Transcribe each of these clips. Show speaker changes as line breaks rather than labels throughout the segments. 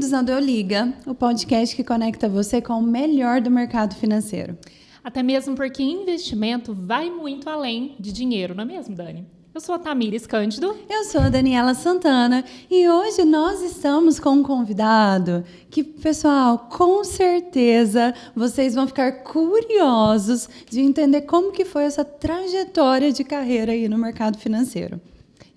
bem-vindos ao Deu Liga, o podcast que conecta você com o melhor do mercado financeiro.
Até mesmo porque investimento vai muito além de dinheiro, não é mesmo, Dani? Eu sou a Tamires Cândido.
Eu sou a Daniela Santana e hoje nós estamos com um convidado que, pessoal, com certeza vocês vão ficar curiosos de entender como que foi essa trajetória de carreira aí no mercado financeiro.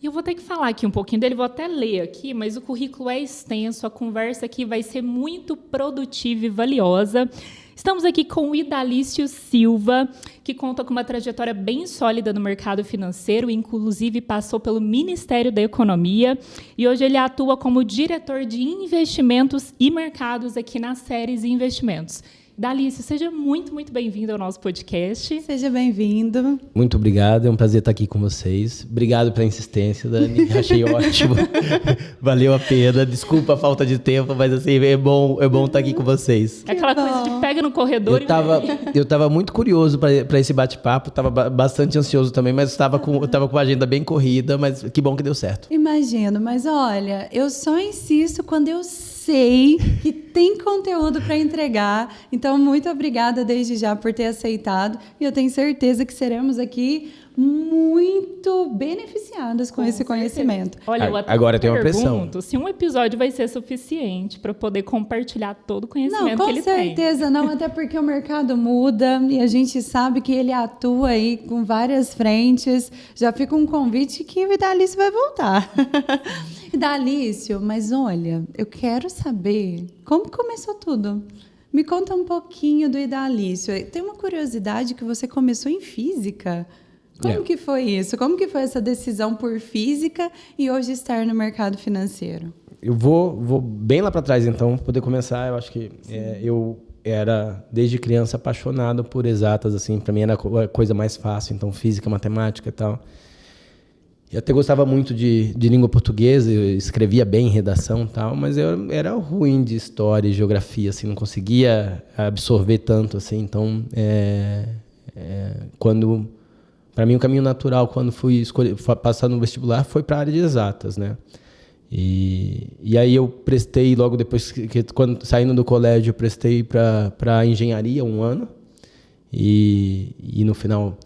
E eu vou ter que falar aqui um pouquinho dele, vou até ler aqui, mas o currículo é extenso, a conversa aqui vai ser muito produtiva e valiosa. Estamos aqui com o Idalício Silva, que conta com uma trajetória bem sólida no mercado financeiro, inclusive passou pelo Ministério da Economia, e hoje ele atua como diretor de investimentos e mercados aqui na Séries Investimentos. Idalício, seja muito, muito bem-vindo ao nosso podcast.
Seja bem-vindo.
Muito obrigado, é um prazer estar aqui com vocês. Obrigado pela insistência, Dani, achei ótimo. Valeu a pena, desculpa a falta de tempo, mas assim, é bom estar aqui com vocês.
É aquela coisa de pega no corredor
Eu estava muito curioso para esse bate-papo, estava bastante ansioso também, mas eu tava com a agenda bem corrida, mas que bom que deu certo.
Imagino, mas olha, eu só insisto quando eu sei que tem conteúdo para entregar. Então, muito obrigada desde já por ter aceitado. E eu tenho certeza que seremos aqui muito beneficiadas com esse conhecimento.
Olha, eu até
agora tem uma pressão.
Se um episódio vai ser suficiente para poder compartilhar todo o conhecimento que ele tem.
Com certeza não, até porque o mercado muda e a gente sabe que ele atua aí com várias frentes. Já fica um convite que o Idalício vai voltar. Idalício, mas olha, eu quero saber como começou tudo. Me conta um pouquinho do Idalício. Tem uma curiosidade que você começou em física. Como que foi isso? Como que foi essa decisão por física e hoje estar no mercado financeiro?
Eu vou bem lá para trás, então, para poder começar. Eu acho que eu era, desde criança, apaixonado por exatas. Assim, para mim era a coisa mais fácil. Então, física, matemática e tal. Eu até gostava muito de língua portuguesa, eu escrevia bem em redação e tal, mas eu era ruim de história e geografia, assim, não conseguia absorver tanto, assim. Então, para mim, o caminho natural, quando fui passar no vestibular, foi para a área de exatas, né? E aí eu prestei, logo depois, quando saindo do colégio, eu prestei para engenharia 1 ano, e no final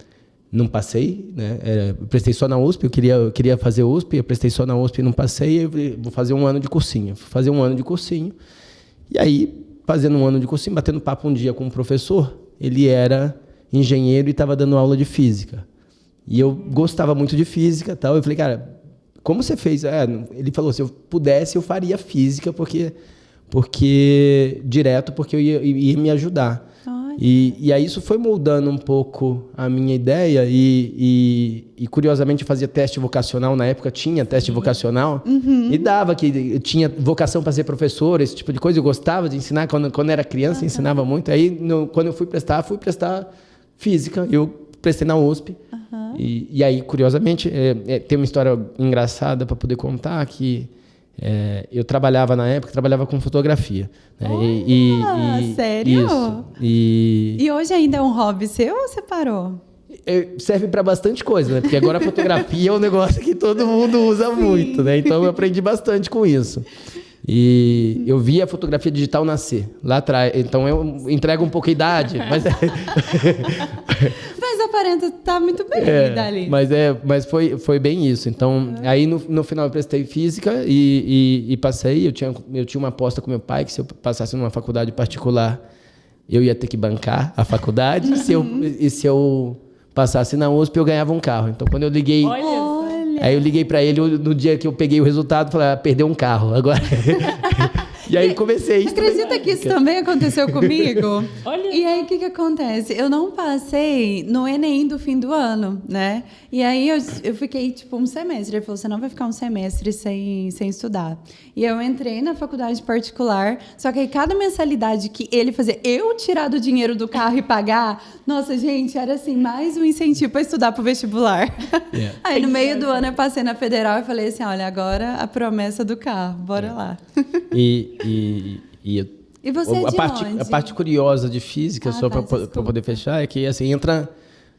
não passei, né? Eu prestei só na USP, eu queria fazer USP, eu prestei só na USP e não passei, eu vou fazer 1 ano de cursinho. Fui fazer 1 ano de cursinho, e aí, fazendo 1 ano de cursinho, batendo papo um dia com um professor, ele era engenheiro e estava dando aula de física. E eu gostava muito de física e tal, eu falei, cara, como você fez? Ele falou, se eu pudesse, eu faria física, porque eu ia me ajudar. E aí isso foi moldando um pouco a minha ideia e curiosamente eu fazia teste vocacional, na época tinha teste vocacional, e dava que eu tinha vocação para ser professor, esse tipo de coisa, eu gostava de ensinar, quando era criança ensinava muito, aí quando eu fui prestar física, eu prestei na USP, e aí curiosamente tem uma história engraçada para poder contar que eu trabalhava na época, com fotografia. Né?
Sério?
Isso.
E hoje ainda é um hobby seu ou você parou?
Serve para bastante coisa, né? Porque agora a fotografia é um negócio que todo mundo usa muito, né? Então eu aprendi bastante com isso. E eu vi a fotografia digital nascer lá atrás. Então eu entrego um pouco a idade, mas
Mas aparenta estar muito bem dali.
Mas foi bem isso. Então, aí no final eu prestei física e passei. Eu tinha uma aposta com meu pai que se eu passasse numa faculdade particular, eu ia ter que bancar a faculdade. E se eu passasse na USP, eu ganhava um carro. Então, quando eu liguei... Aí eu liguei para ele no dia que eu peguei o resultado, falei, perdeu um carro agora. E aí comecei.
Acredita que isso também aconteceu comigo?
Olha.
E aí o que acontece? Eu não passei no Enem do fim do ano, né? E aí eu fiquei tipo um semestre. Ele falou, você não vai ficar um semestre sem estudar. E eu entrei na faculdade particular, só que aí cada mensalidade que ele fazia, eu tirar do dinheiro do carro e pagar, nossa, gente, era assim, mais um incentivo para estudar pro vestibular. Aí no meio do ano eu passei na Federal e falei assim, olha, agora a promessa do carro, bora lá.
E
você é de onde?
A parte curiosa de física, só para poder fechar, é que assim,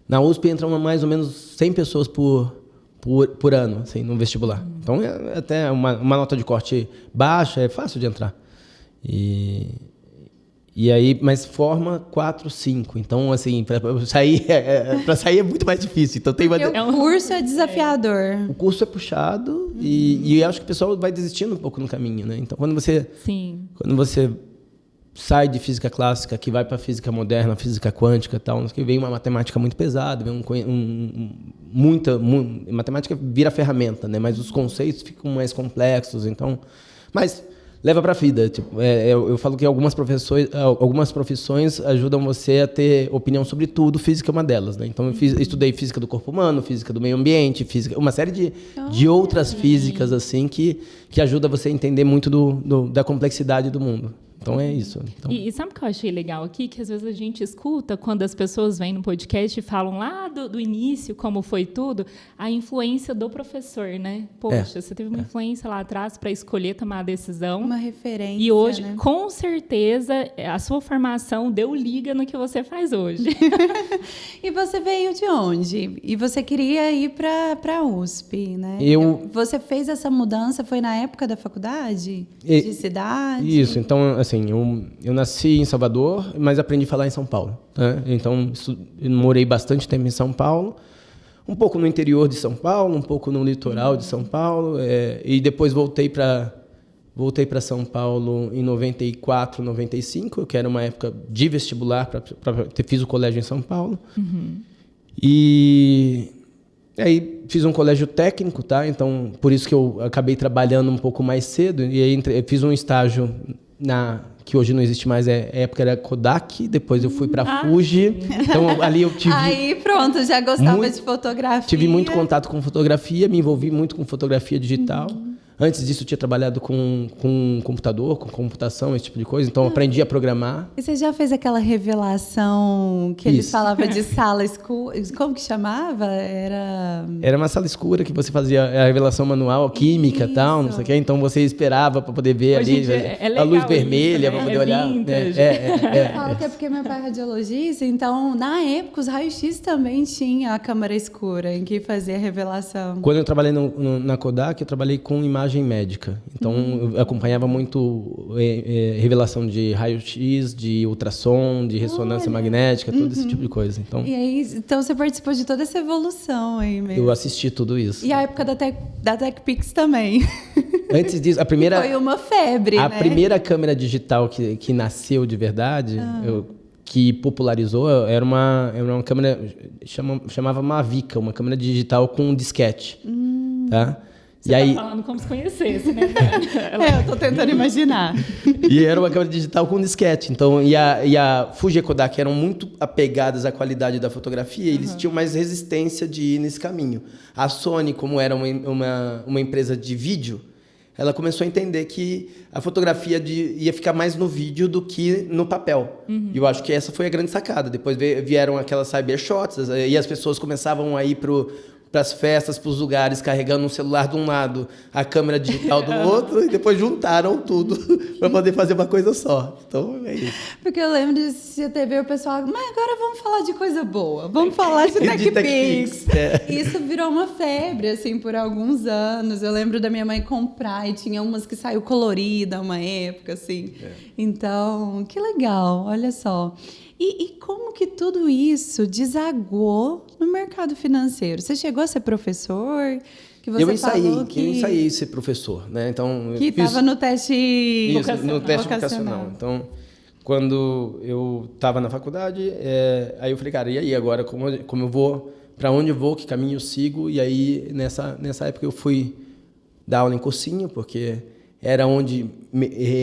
na USP entram mais ou menos 100 pessoas por ano, assim, no vestibular. Então, é até uma nota de corte baixa, é fácil de entrar. E aí, mas forma 4, 5. Então, assim, para sair, sair é muito mais difícil. Então, tem
Porque o curso é desafiador.
O curso é puxado e eu acho que o pessoal vai desistindo um pouco no caminho, né? Então, quando você sai de física clássica, que vai para física moderna, física quântica e tal, que vem uma matemática muito pesada, vem matemática vira ferramenta, né? Mas os conceitos ficam mais complexos, então... Mas leva para a vida. Tipo, eu falo que algumas profissões ajudam você a ter opinião sobre tudo, física é uma delas, né? Então, eu estudei física do corpo humano, física do meio ambiente, física, uma série de outras físicas assim que ajuda você a entender muito da complexidade do mundo. Então, é isso. Então...
E sabe o que eu achei legal aqui? Que às vezes a gente escuta, quando as pessoas vêm no podcast e falam lá do início, como foi tudo, a influência do professor, né? Poxa, você teve uma influência lá atrás para escolher tomar a decisão.
Uma referência,
e hoje,
né?
Com certeza, a sua formação deu liga no que você faz hoje.
E você veio de onde? E você queria ir para a USP, né? Você fez essa mudança, foi na época da faculdade? De cidade?
Isso, então, assim, eu nasci em Salvador, mas aprendi a falar em São Paulo, né? Então, eu morei bastante tempo em São Paulo, um pouco no interior de São Paulo, um pouco no litoral de São Paulo, e depois voltei para São Paulo em 94, 95, que era uma época de vestibular, fiz o colégio em São Paulo. E aí fiz um colégio técnico, tá? Então, por isso que eu acabei trabalhando um pouco mais cedo, e aí fiz um estágio que hoje não existe mais, a época era Kodak, depois eu fui para Fuji, então ali eu tive...
Aí pronto, já gostava de fotografia.
Tive muito contato com fotografia, me envolvi muito com fotografia digital. Antes disso, eu tinha trabalhado com computador, com computação, esse tipo de coisa. Então, aprendi a programar.
E você já fez aquela revelação que eles falavam de sala escura? Como que chamava? Era
uma sala escura que você fazia a revelação manual, química e tal, não sei o quê. Então, você esperava para poder ver hoje ali a luz vermelha, para poder olhar.
Eu falo que é porque meu pai é radiologista, então, na época, os raios-x também tinha a câmera escura em que fazia a revelação.
Quando eu trabalhei na Kodak, eu trabalhei com imagem médica. Então, eu acompanhava muito revelação de raio-x, de ultrassom, de ressonância magnética, todo esse tipo de coisa. Então,
e aí, então você participou de toda essa evolução aí mesmo.
Eu assisti tudo isso.
E a época da TechPix também.
Antes disso, a primeira...
Foi uma febre,
A
né?
primeira câmera digital que nasceu de verdade, que popularizou, era uma câmera, chamava Mavica, uma câmera digital com disquete. Tá?
Você tá falando como se conhecesse, né?
Eu tô tentando imaginar.
E era uma câmera digital com disquete. Então, e a Fuji e a Kodak eram muito apegadas à qualidade da fotografia, e eles tinham mais resistência de ir nesse caminho. A Sony, como era uma empresa de vídeo, ela começou a entender que a fotografia ia ficar mais no vídeo do que no papel. E eu acho que essa foi a grande sacada. Depois vieram aquelas cybershots, e as pessoas começavam a ir para as festas, para os lugares, carregando um celular de um lado, a câmera digital do outro, e depois juntaram tudo para poder fazer uma coisa só. Então, é isso.
Porque eu lembro de assistir a TV, o pessoal, mas agora vamos falar de coisa boa, vamos falar de TechPix. Isso virou uma febre, assim, por alguns anos. Eu lembro da minha mãe comprar, e tinha umas que saiu colorida uma época, assim. Então, que legal, olha só. E como que tudo isso desagou no mercado financeiro? Você chegou a ser professor? Que você
eu ensaiei ser professor, né? Então,
que estava no teste
vocacional. Então, quando eu estava na faculdade, aí eu falei, cara, e aí agora como eu vou, para onde eu vou, que caminho eu sigo? E aí nessa época eu fui dar aula em cursinho, porque era onde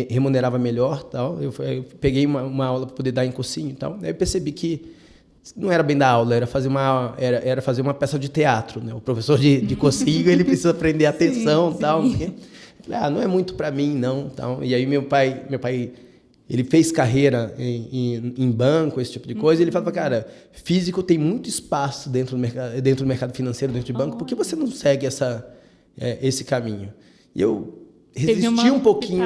remunerava melhor, tal. Eu peguei uma aula para poder dar em cursinho e tal. Aí eu percebi que não era bem dar aula, era fazer uma peça de teatro, né? O professor de cursinho, ele precisa prender atenção, tal. Falei, não é muito para mim, não, tal. E aí meu pai, ele fez carreira em banco, esse tipo de coisa, e ele falava, cara, físico tem muito espaço dentro do mercado financeiro, dentro de banco, por que você não segue esse caminho? E eu resisti um pouquinho,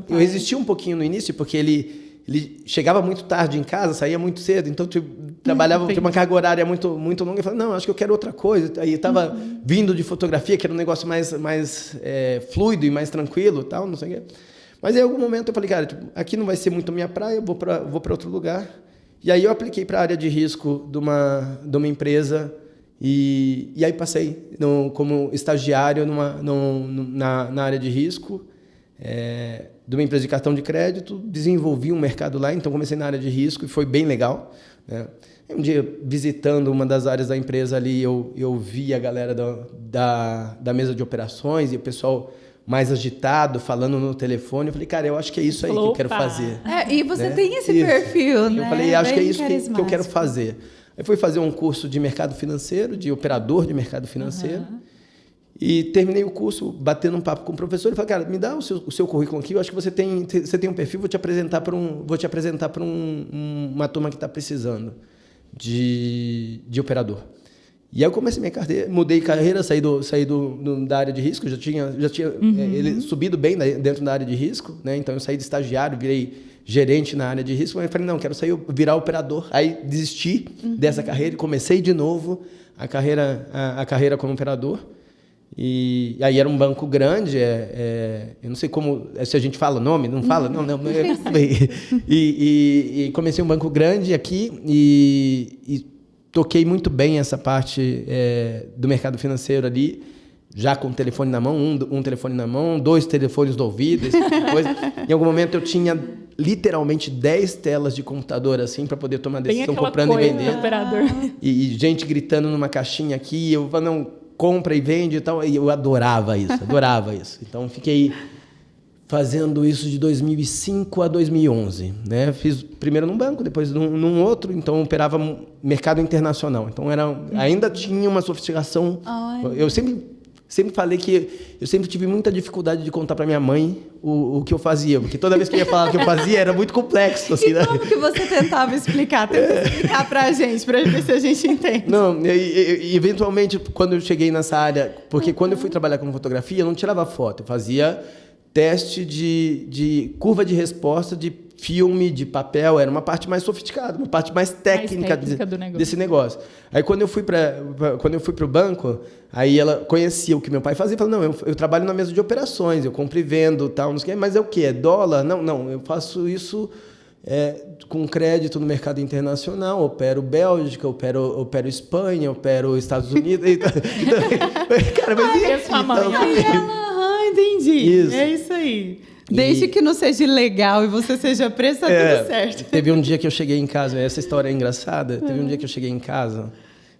eu resisti um pouquinho no início, porque ele chegava muito tarde em casa, saía muito cedo, então trabalhava, tinha uma carga horária muito longa, e falava, não, acho que eu quero outra coisa. Aí eu estava vindo de fotografia, que era um negócio mais fluido e mais tranquilo, tal, não sei o quê. Mas em algum momento eu falei, cara, tipo, aqui não vai ser muito a minha praia, eu vou para outro lugar. E aí eu apliquei para a área de risco de uma empresa e aí passei como estagiário na área de risco de uma empresa de cartão de crédito, desenvolvi um mercado lá, então comecei na área de risco e foi bem legal, né? Um dia, visitando uma das áreas da empresa ali, eu vi a galera da mesa de operações e o pessoal mais agitado, falando no telefone. Eu falei, cara, eu acho que é isso aí que eu quero fazer.
E você
né?
tem esse perfil, né?
Eu falei, acho que é isso que eu quero
carismático.
fazer. Aí fui fazer um curso de mercado financeiro, de operador de mercado financeiro. E terminei o curso batendo um papo com o professor. Ele falou, cara, me dá o seu currículo aqui. Eu acho que você tem um perfil, vou te apresentar para uma turma que está precisando de operador. E aí eu comecei minha carreira, mudei carreira, saí da área de risco, já tinha ele subido bem dentro da área de risco, né? Então eu saí de estagiário, virei gerente na área de risco, mas eu falei, não, quero virar operador. Aí desisti dessa carreira e comecei de novo a carreira como operador. E aí era um banco grande, eu não sei se a gente fala o nome, não fala? Não. E comecei um banco grande aqui e toquei muito bem essa parte do mercado financeiro ali, já com o telefone na mão, um telefone na mão, 2 telefones do ouvido, esse tipo de coisa. Em algum momento eu tinha literalmente 10 telas de computador assim para poder tomar decisão comprando e vendendo. E gente gritando numa caixinha aqui, eu falei, não, compra e vende e tal. E eu adorava isso. Então fiquei fazendo isso de 2005 a 2011, né? Fiz primeiro num banco, depois num outro, então operava mercado internacional. Então ainda tinha uma sofisticação. Eu sempre falei que eu sempre tive muita dificuldade de contar para minha mãe o que eu fazia, porque toda vez que eu ia falar o que eu fazia era muito complexo. Assim,
e como que você tentava explicar? Tenta explicar para ver se a gente entende.
Não, eventualmente, quando eu cheguei nessa área, porque quando eu fui trabalhar com fotografia, eu não tirava foto, eu fazia teste de curva de resposta de filme, de papel, era uma parte mais sofisticada, uma parte mais técnica desse negócio. Aí quando eu fui para o banco, aí ela conhecia o que meu pai fazia e falou, não, eu trabalho na mesa de operações, eu compro e vendo, tal, não sei o quê, mas é o quê? É dólar? Não, eu faço isso com crédito no mercado internacional, opero Bélgica, opero Espanha, opero Estados Unidos. Então, cara, mas
entendi.
Isso.
É isso aí. Desde que não seja ilegal e você seja preso, tá tudo certo.
Teve um dia que eu cheguei em casa, essa história é engraçada. Teve um dia que eu cheguei em casa,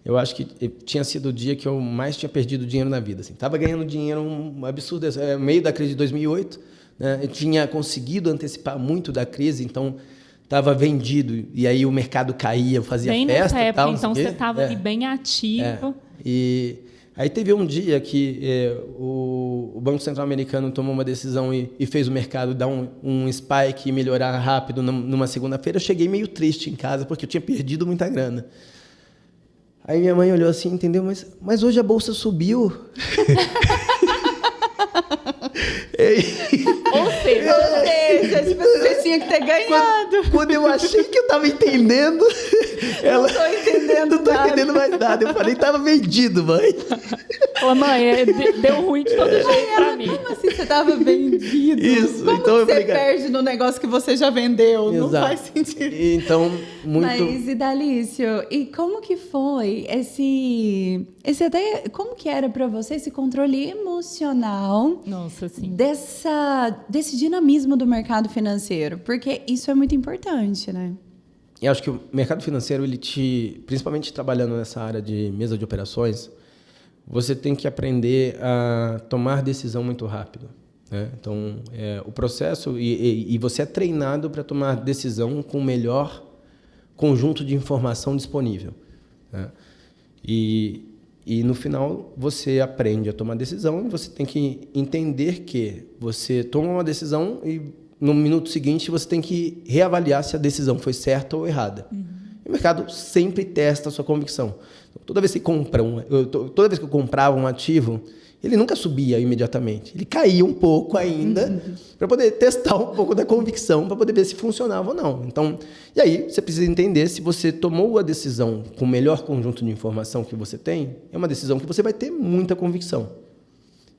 eu acho que tinha sido o dia que eu mais tinha perdido dinheiro na vida. Assim. Tava ganhando dinheiro um absurdo, meio da crise de 2008, né? Eu tinha conseguido antecipar muito da crise, então estava vendido. E aí o mercado caía, eu fazia
bem
festa
nessa época,
tal.
Então você estava ali bem ativo.
E aí teve um dia que o Banco Central Americano tomou uma decisão e fez o mercado dar um spike e melhorar rápido numa segunda-feira. Eu cheguei meio triste em casa, porque eu tinha perdido muita grana. Aí minha mãe olhou assim, entendeu? Mas hoje a bolsa subiu.
Ou seja, você tinha que ter ganhado.
Quando eu achei que eu estava entendendo, ela não tô entendendo mais nada. Eu falei, estava vendido, mãe.
Ô, mãe, deu ruim de todo jeito pra mim.
Como assim você estava vendido?
Isso.
Como
então
você perde no negócio que você já vendeu? Exato. Não faz sentido.
Então, muito...
Mas, Idalício, e como que foi como que era para você esse controle emocional?
Nossa, sim.
Desse dinamismo do mercado financeiro? Porque isso é muito importante, né?
Eu acho que o mercado financeiro, principalmente trabalhando nessa área de mesa de operações, você tem que aprender a tomar decisão muito rápido, né? Então, o processo... E você é treinado para tomar decisão com o melhor conjunto de informação disponível, né? E no final, você aprende a tomar decisão e você tem que entender que você toma uma decisão e no minuto seguinte você tem que reavaliar se a decisão foi certa ou errada. E o mercado sempre testa a sua convicção. Toda vez que eu comprava um ativo, ele nunca subia imediatamente. Ele caía um pouco ainda para poder testar um pouco da convicção, para poder ver se funcionava ou não. Então, e aí você precisa entender se você tomou a decisão com o melhor conjunto de informação que você tem, é uma decisão que você vai ter muita convicção.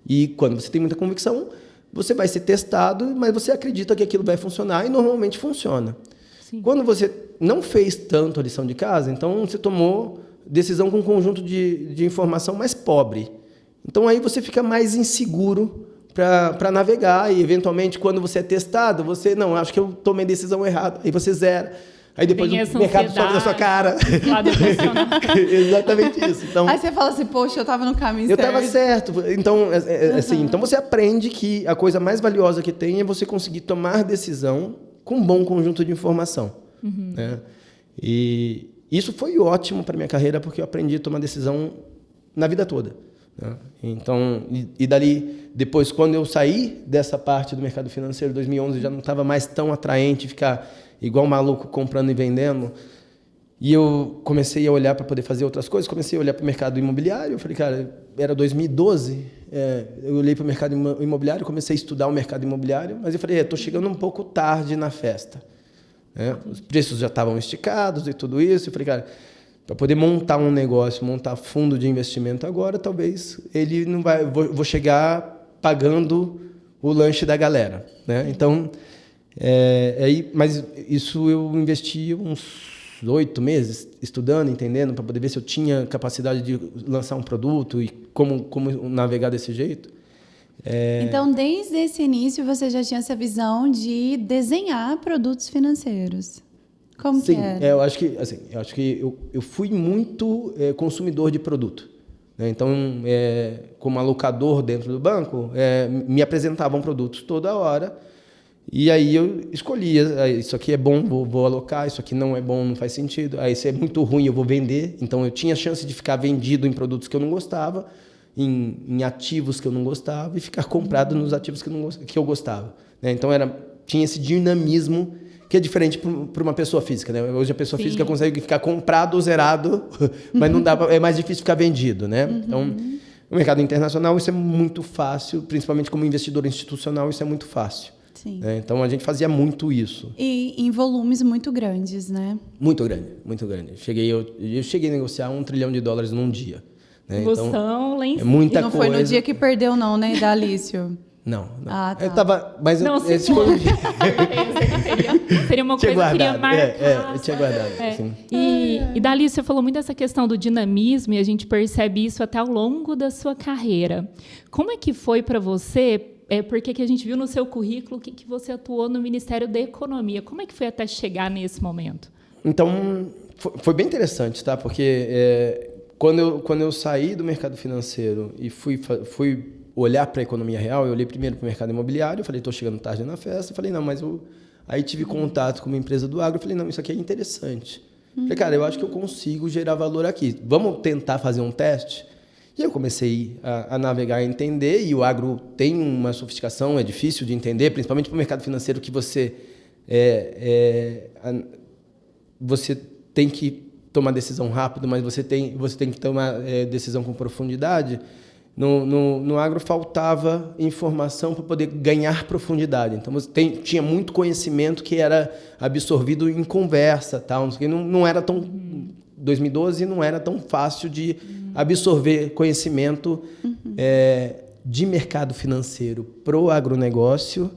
E quando você tem muita convicção, você vai ser testado, mas você acredita que aquilo vai funcionar e normalmente funciona.
Sim.
Quando você não fez tanto a lição de casa, então você tomou decisão com um conjunto de informação mais pobre. Então aí você fica mais inseguro para navegar e, eventualmente, quando você é testado, você, não, acho que eu tomei decisão errada, aí você zera. Aí depois o mercado sobe na sua cara. Exatamente isso. Então,
aí você fala assim, poxa, eu estava no caminho certo.
Eu estava certo. Então, assim, então você aprende que a coisa mais valiosa que tem é você conseguir tomar decisão com um bom conjunto de informação. Né? E isso foi ótimo para minha carreira, porque eu aprendi a tomar decisão na vida toda. Né? Então, e dali, depois, quando eu saí dessa parte do mercado financeiro, em 2011, já não estava mais tão atraente ficar igual um maluco comprando e vendendo. E eu comecei a olhar para poder fazer outras coisas, comecei a olhar para o mercado imobiliário. Eu falei, cara, era 2012, eu olhei para o mercado imobiliário, comecei a estudar o mercado imobiliário, mas eu falei, estou chegando um pouco tarde na festa. Né? Os preços já estavam esticados e tudo isso. Eu falei, cara, para poder montar um negócio, montar fundo de investimento agora, talvez ele não vai, vou chegar pagando o lanche da galera. Né? Então, mas isso eu investi uns 8 meses estudando, entendendo, para poder ver se eu tinha capacidade de lançar um produto e como navegar desse jeito.
Então, desde esse início, você já tinha essa visão de desenhar produtos financeiros. Como
Sim,
que era?
eu acho que eu fui muito consumidor de produto. Né? Então, como alocador dentro do banco, me apresentavam produtos toda hora. E aí eu escolhia, isso aqui é bom, vou alocar, isso aqui não é bom, não faz sentido, isso é muito ruim, eu vou vender. Então eu tinha a chance de ficar vendido em produtos que eu não gostava, em ativos que eu não gostava, e ficar comprado nos ativos que eu gostava. Né? Então tinha esse dinamismo que é diferente para uma pessoa física. Né? Hoje a pessoa física consegue ficar comprado ou zerado, mas não dá é mais difícil ficar vendido. Né? Então, no mercado internacional isso é muito fácil, principalmente como investidor institucional, isso é muito fácil.
Sim.
Então, a gente fazia muito isso.
E em volumes muito grandes, né?
Muito grande, muito grande. Eu cheguei a negociar $1 trilhão num dia. Né?
Então, lá em cima.
É muita
e não
coisa.
foi no dia que perdeu, não, né, Idalício?
Não.
Ah, tá.
Eu tava, mas
não,
esse foi um dia.
Seria uma coisa que eu queria marcar.
Eu tinha guardado. Assim.
E Dali, você falou muito dessa questão do dinamismo e a gente percebe isso até ao longo da sua carreira. Como é que foi para você? Porque que a gente viu no seu currículo que você atuou no Ministério da Economia. Como é que foi até chegar nesse momento?
Então, foi bem interessante, tá? Porque quando eu saí do mercado financeiro e fui olhar para a economia real, eu olhei primeiro para o mercado imobiliário, falei, estou chegando tarde na festa, falei, não, mas aí tive contato com uma empresa do agro, falei, não, isso aqui é interessante. Falei, cara, eu acho que eu consigo gerar valor aqui. Vamos tentar fazer um teste? E eu comecei a navegar e entender, e o agro tem uma sofisticação, é difícil de entender, principalmente para o mercado financeiro, que você tem que tomar decisão rápido, mas você tem que tomar decisão com profundidade. No agro faltava informação para poder ganhar profundidade. Então, tinha muito conhecimento que era absorvido em conversa. Tal, não era tão... 2012 não era tão fácil de absorver conhecimento de mercado financeiro para o agronegócio,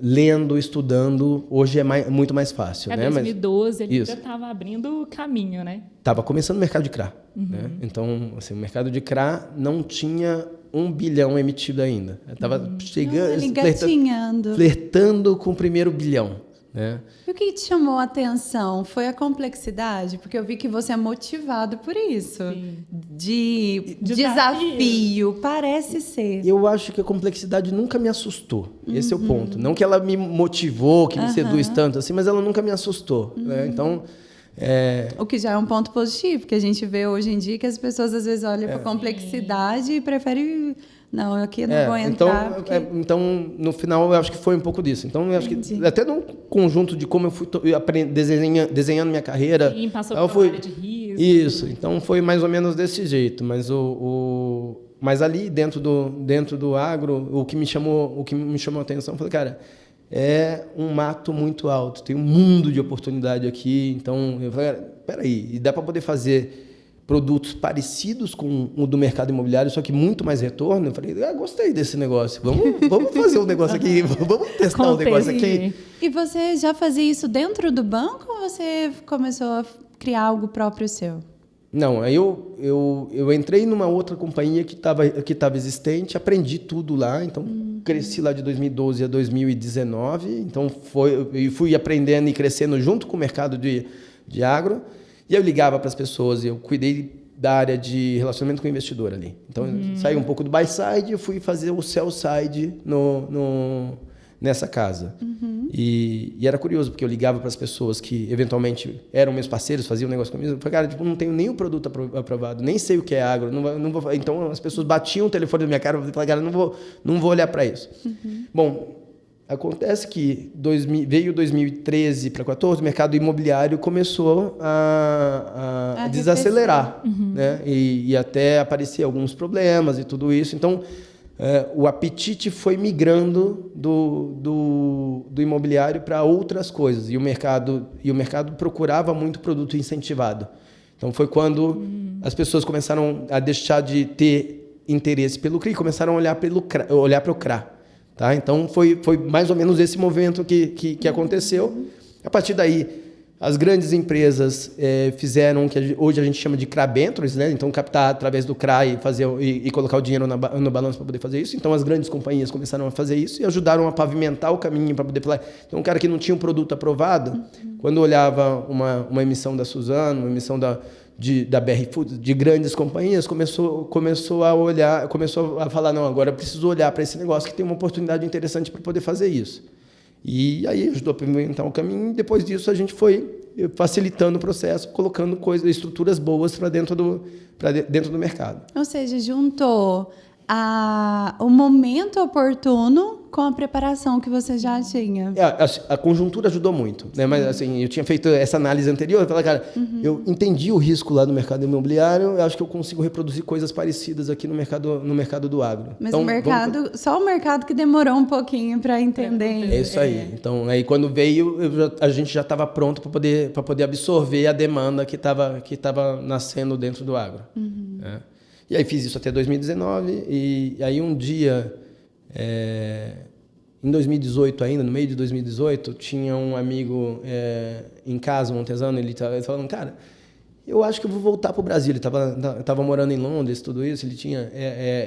lendo, estudando. Hoje é muito mais fácil. Né?
2012 ele já estava abrindo o caminho, né?
Estava começando o mercado de CRA. Né? Então, assim, o mercado de CRA não tinha 1 bilhão emitido ainda. Estava chegando, flertando com o primeiro bilhão. Né?
E o que te chamou a atenção? Foi a complexidade? Porque eu vi que você é motivado por isso.
Sim.
De desafio, parece ser.
Eu acho que a complexidade nunca me assustou. Esse é o ponto. Não que ela me motivou, que me seduz tanto assim, mas ela nunca me assustou. Né? Então...
O que já é um ponto positivo, porque a gente vê hoje em dia que as pessoas às vezes olham para a complexidade e preferem... Não, eu aqui não vou entrar.
Então, no final, eu acho que foi um pouco disso. Então, eu acho que até no conjunto de como eu fui desenhando minha carreira...
Sim, passou por área de risco.
Isso. Então, foi mais ou menos desse jeito. Mas, mas ali, dentro do agro, o que me chamou a atenção, eu falei, cara, é um mato muito alto. Tem um mundo de oportunidade aqui. Então, eu falei, peraí, e dá para poder fazer produtos parecidos com o do mercado imobiliário, só que muito mais retorno. Eu falei, gostei desse negócio. Vamos fazer um negócio aqui, vamos testar um negócio aqui.
E você já fazia isso dentro do banco ou você começou a criar algo próprio seu?
Não, aí eu entrei numa outra companhia que estava existente, aprendi tudo lá, então cresci lá de 2012 a 2019, então fui aprendendo e crescendo junto com o mercado de agro, e eu ligava para as pessoas, eu cuidei da área de relacionamento com o investidor ali. Então, eu saí um pouco do buy side e fui fazer o sell side nessa casa. E era curioso, porque eu ligava para as pessoas que, eventualmente, eram meus parceiros, faziam um negócio comigo. Eu falei, cara, tipo, não tenho nem o produto aprovado, nem sei o que é agro. Não vou. Então, as pessoas batiam o telefone na minha cara e falaram, cara, não vou olhar para isso. Bom, acontece que veio 2013 para 2014, o mercado imobiliário começou a desacelerar. Né? E até aparecer alguns problemas e tudo isso. Então, o apetite foi migrando do imobiliário para outras coisas. E o mercado procurava muito produto incentivado. Então, foi quando as pessoas começaram a deixar de ter interesse pelo CRI e começaram a olhar para o CRA. Tá? Então, foi mais ou menos esse movimento que aconteceu. A partir daí, as grandes empresas fizeram o que hoje a gente chama de CRA Ventures, né? Então, captar através do CRA e colocar o dinheiro no balanço para poder fazer isso. Então, as grandes companhias começaram a fazer isso e ajudaram a pavimentar o caminho para poder falar. Então, um cara que não tinha um produto aprovado, quando olhava uma emissão da Suzano, uma emissão da BR Foods, de grandes companhias, começou a falar, não, agora eu preciso olhar para esse negócio que tem uma oportunidade interessante para poder fazer isso. E aí ajudou a pavimentar o caminho, e depois disso a gente foi facilitando o processo, colocando estruturas boas para dentro do mercado.
Ou seja, juntou o momento oportuno com a preparação que você já tinha.
A conjuntura ajudou muito, né? Mas assim, eu tinha feito essa análise anterior, eu falei, cara, eu entendi o risco lá no mercado imobiliário, eu acho que eu consigo reproduzir coisas parecidas aqui no mercado do agro.
Mas então, só o mercado que demorou um pouquinho para entender.
É isso aí. Então, aí quando veio, a gente já estava pronto para poder absorver a demanda que estava nascendo dentro do agro. Né? E aí fiz isso até 2019, e aí um dia, em 2018 ainda, no meio de 2018, tinha um amigo em casa, um montesano, ele falando, cara, eu acho que eu vou voltar para o Brasil. Ele estava morando em Londres, tudo isso, ele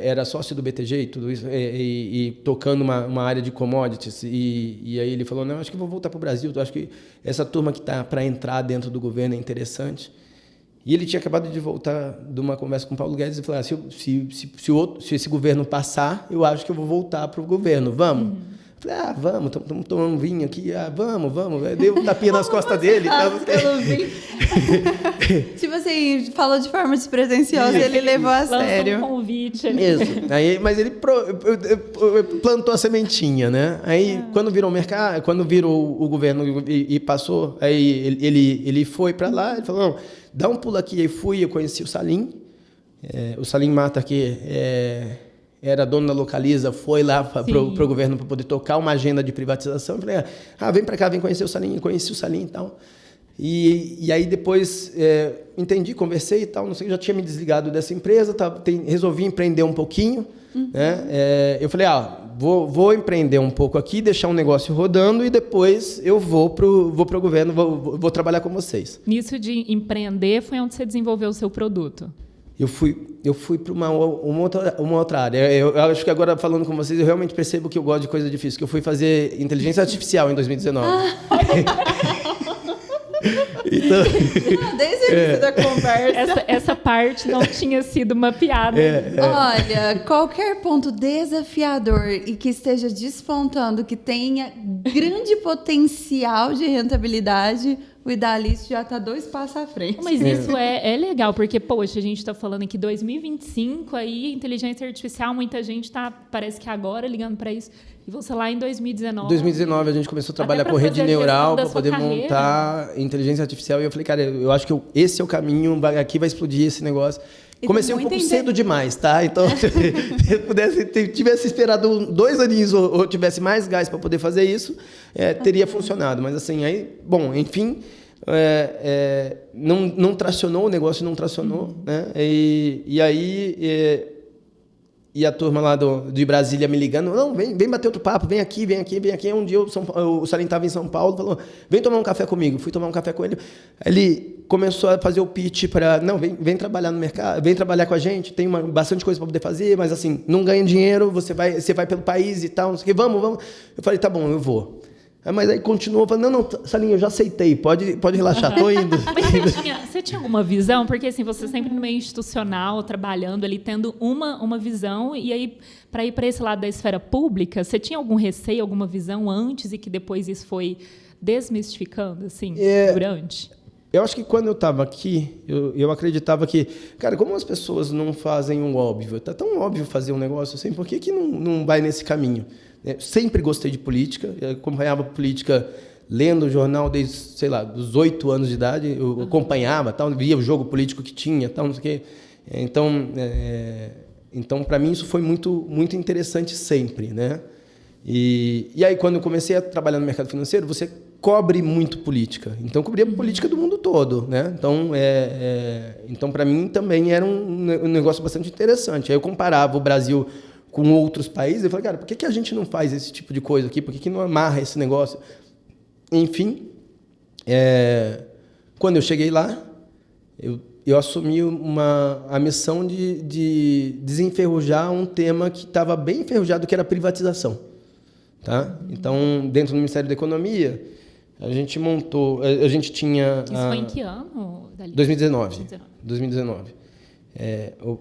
era sócio do BTG e tudo isso, e tocando uma área de commodities, e aí ele falou, não, acho que eu vou voltar para o Brasil, eu acho que essa turma que está para entrar dentro do governo é interessante. E ele tinha acabado de voltar de uma conversa com o Paulo Guedes e falou, se esse governo passar, eu acho que eu vou voltar para o governo, vamos? Eu falei, vamos, estamos tomando um vinho aqui, vamos. Dei um tapinha nas costas dele.
Tipo assim, falou de forma despretensiosa e ele levou a sério.
Um convite ali.
Isso. Aí, mas ele plantou a sementinha, né? Aí, quando virou o governo e passou, aí ele foi para lá, ele falou, não, dá um pulo aqui. Aí eu conheci o Salim. O Salim Mata, que era dono da Localiza, foi lá para o governo para poder tocar uma agenda de privatização. Eu falei, vem para cá, vem conhecer o Salim. Conheci o Salim e tal. E aí depois entendi, conversei e tal, não sei, já tinha me desligado dessa empresa, resolvi empreender um pouquinho. Né? Eu falei, vou empreender um pouco aqui, deixar um negócio rodando e depois eu vou pro governo, vou trabalhar com vocês.
Nisso de empreender foi onde você desenvolveu o seu produto?
Eu fui para uma outra área. Eu acho que agora, falando com vocês, eu realmente percebo que eu gosto de coisa difícil, que eu fui fazer inteligência artificial em 2019.
Então, desde o início da conversa.
Essa parte não tinha sido mapeada.
Olha, qualquer ponto desafiador e que esteja despontando, que tenha grande potencial de rentabilidade, o Idalício já está 2 passos à frente.
Mas isso é legal, porque, poxa, a gente está falando aqui 2025, aí inteligência artificial, muita gente parece que agora ligando para isso. E você lá em 2019...
Em 2019 a gente começou a trabalhar com rede neural para poder montar inteligência artificial. E eu falei, cara, eu acho que esse é o caminho, aqui vai explodir esse negócio. Comecei um pouco cedo demais, tá? Então, se eu tivesse esperado 2 aninhos ou tivesse mais gás para poder fazer isso, teria funcionado. Mas assim, aí, bom, enfim, não tracionou, o negócio não tracionou, né? E aí e a turma lá de Brasília me ligando, não, vem bater outro papo, vem aqui. Um dia o Salim estava em São Paulo, falou, vem tomar um café comigo. Fui tomar um café com ele. Ele começou a fazer o pitch para, não, vem trabalhar no mercado, vem trabalhar com a gente, tem bastante coisa para poder fazer, mas assim, não ganha dinheiro, você vai pelo país e tal, não sei o quê, vamos. Eu falei, tá bom, eu vou. Mas aí continuou, falando, não, Salim, eu já aceitei, pode relaxar, tô indo.
Mas você tinha alguma visão? Porque assim, você sempre no meio institucional, trabalhando ali, tendo uma visão, e aí, para ir para esse lado da esfera pública, você tinha algum receio, alguma visão antes e que depois isso foi desmistificando, assim, durante?
Eu acho que quando eu estava aqui, eu acreditava que, cara, como as pessoas não fazem o óbvio, tá tão óbvio fazer um negócio assim, por que não vai nesse caminho? Sempre gostei de política, eu acompanhava política lendo o jornal desde, sei lá, dos 8 anos de idade, eu acompanhava, tal, via o jogo político que tinha, tal, não sei o quê. Então para mim isso foi muito, muito interessante sempre, né? E aí quando eu comecei a trabalhar no mercado financeiro, você cobre muito política. Então, eu cobria política do mundo todo, né? Então para mim também era um negócio bastante interessante. Aí eu comparava o Brasil com outros países, eu falei, cara, por que a gente não faz esse tipo de coisa aqui? Por que não amarra esse negócio? Enfim, quando eu cheguei lá, eu assumi a missão de desenferrujar um tema que estava bem enferrujado, que era a privatização. Tá? Então, dentro do Ministério da Economia, a gente tinha...
Isso foi em que ano?
2019.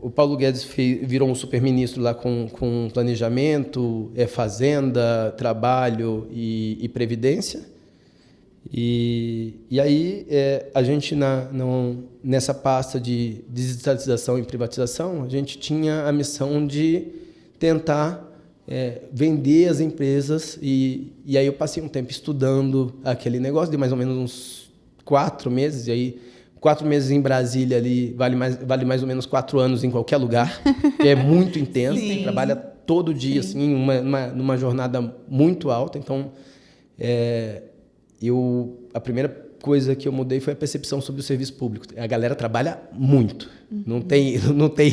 O Paulo Guedes virou um superministro lá com planejamento, fazenda, trabalho e previdência. E aí a gente nessa pasta de desestatização e privatização, a gente tinha a missão de tentar vender as empresas e aí eu passei um tempo estudando aquele negócio, de mais ou menos uns 4 meses, e aí 4 meses em Brasília ali vale mais ou menos 4 anos em qualquer lugar, que é muito intenso, trabalha todo dia, assim, numa jornada muito alta. Então, a primeira coisa que eu mudei foi a percepção sobre o serviço público. A galera trabalha muito, não tem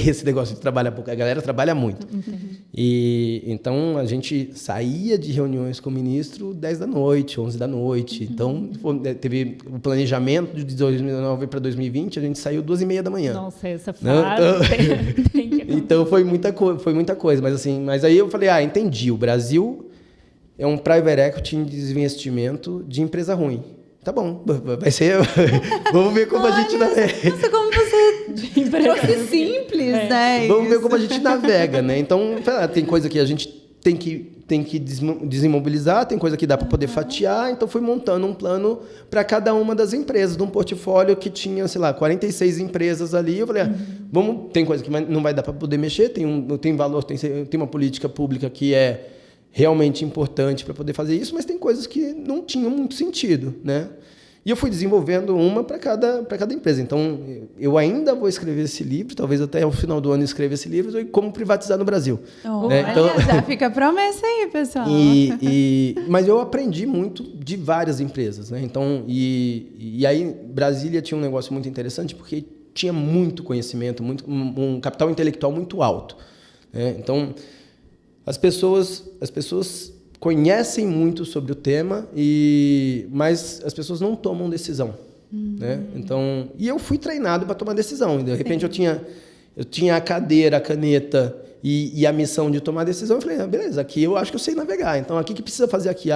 esse negócio de trabalhar pouco, a galera trabalha muito. E então a gente saía de reuniões com o ministro 10 da noite, 11 da noite. Então teve o planejamento de 2019 para 2020, a gente saiu 2h30 da manhã.
Nossa, essa frase tem que
então foi muita coisa, mas aí eu falei, entendi, o Brasil é um private equity em desinvestimento de empresa ruim. Tá bom, vai ser. Vamos ver como a gente navega.
Nossa, como você trouxe simples, né?
Vamos ver como a gente navega, né? Então, tem coisa que a gente tem que desimobilizar, tem coisa que dá para poder fatiar. Então, fui montando um plano para cada uma das empresas, de um portfólio que tinha, sei lá, 46 empresas ali. Eu falei, tem coisa que não vai dar para poder mexer, tem valor, tem uma política pública que é realmente importante para poder fazer isso, mas tem coisas que não tinham muito sentido, né? E eu fui desenvolvendo uma para cada empresa. Então, eu ainda vou escrever esse livro, talvez até o final do ano escrever esse livro, e como privatizar no Brasil.
Né? Então, já fica a promessa aí, pessoal.
Mas eu aprendi muito de várias empresas, né? Então, e aí, Brasília tinha um negócio muito interessante, porque tinha muito conhecimento, um capital intelectual muito alto, né? Então, as pessoas conhecem muito sobre o tema, mas as pessoas não tomam decisão, né? Então, e eu fui treinado para tomar decisão. E de repente eu tinha a cadeira, a caneta e a missão de tomar decisão. Eu falei, beleza, aqui eu acho que eu sei navegar. Então, aqui que precisa fazer aqui?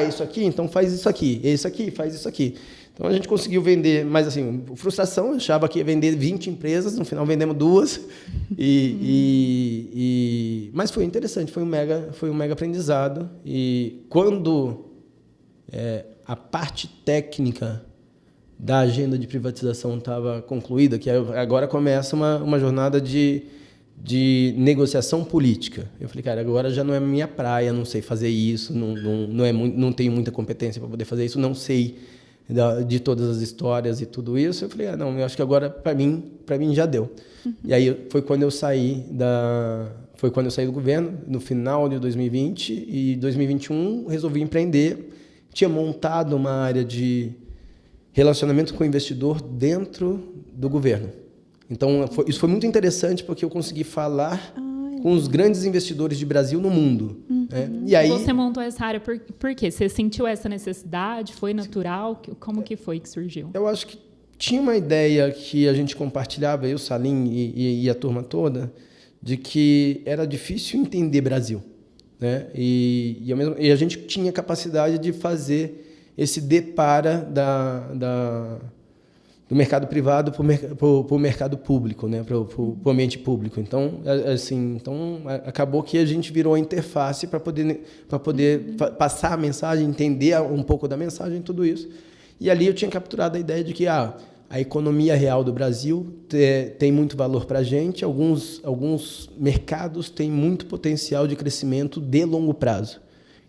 Isso aqui, então faz isso aqui. Isso aqui, faz isso aqui. Então, a gente conseguiu vender, mas assim, frustração, eu achava que ia vender 20 empresas, no final vendemos 2. Mas foi interessante, foi um mega aprendizado. E quando a parte técnica da agenda de privatização estava concluída, que agora começa uma jornada de negociação política. Eu falei, cara, agora já não é minha praia, não sei fazer isso, não tenho muita competência para poder fazer isso, não sei de todas as histórias e tudo isso. Eu falei, eu acho que agora para mim já deu. E aí foi quando eu saí do governo, no final de 2020, e 2021 resolvi empreender. Tinha montado uma área de relacionamento com o investidor dentro do governo. Então, isso foi muito interessante porque eu consegui falar com os grandes investidores de Brasil no mundo. Né?
E aí, você montou essa área por quê? Você sentiu essa necessidade? Foi natural? Como que foi que surgiu?
Eu acho que tinha uma ideia que a gente compartilhava, eu, Salim e a turma toda, de que era difícil entender Brasil. Né? E a gente tinha capacidade de fazer esse depara do mercado privado para o mercado público, né? Para o ambiente público. Então, assim, acabou que a gente virou a interface para poder passar a mensagem, entender um pouco da mensagem, tudo isso. E ali eu tinha capturado a ideia de que a economia real do Brasil tem muito valor para a gente, alguns mercados têm muito potencial de crescimento de longo prazo.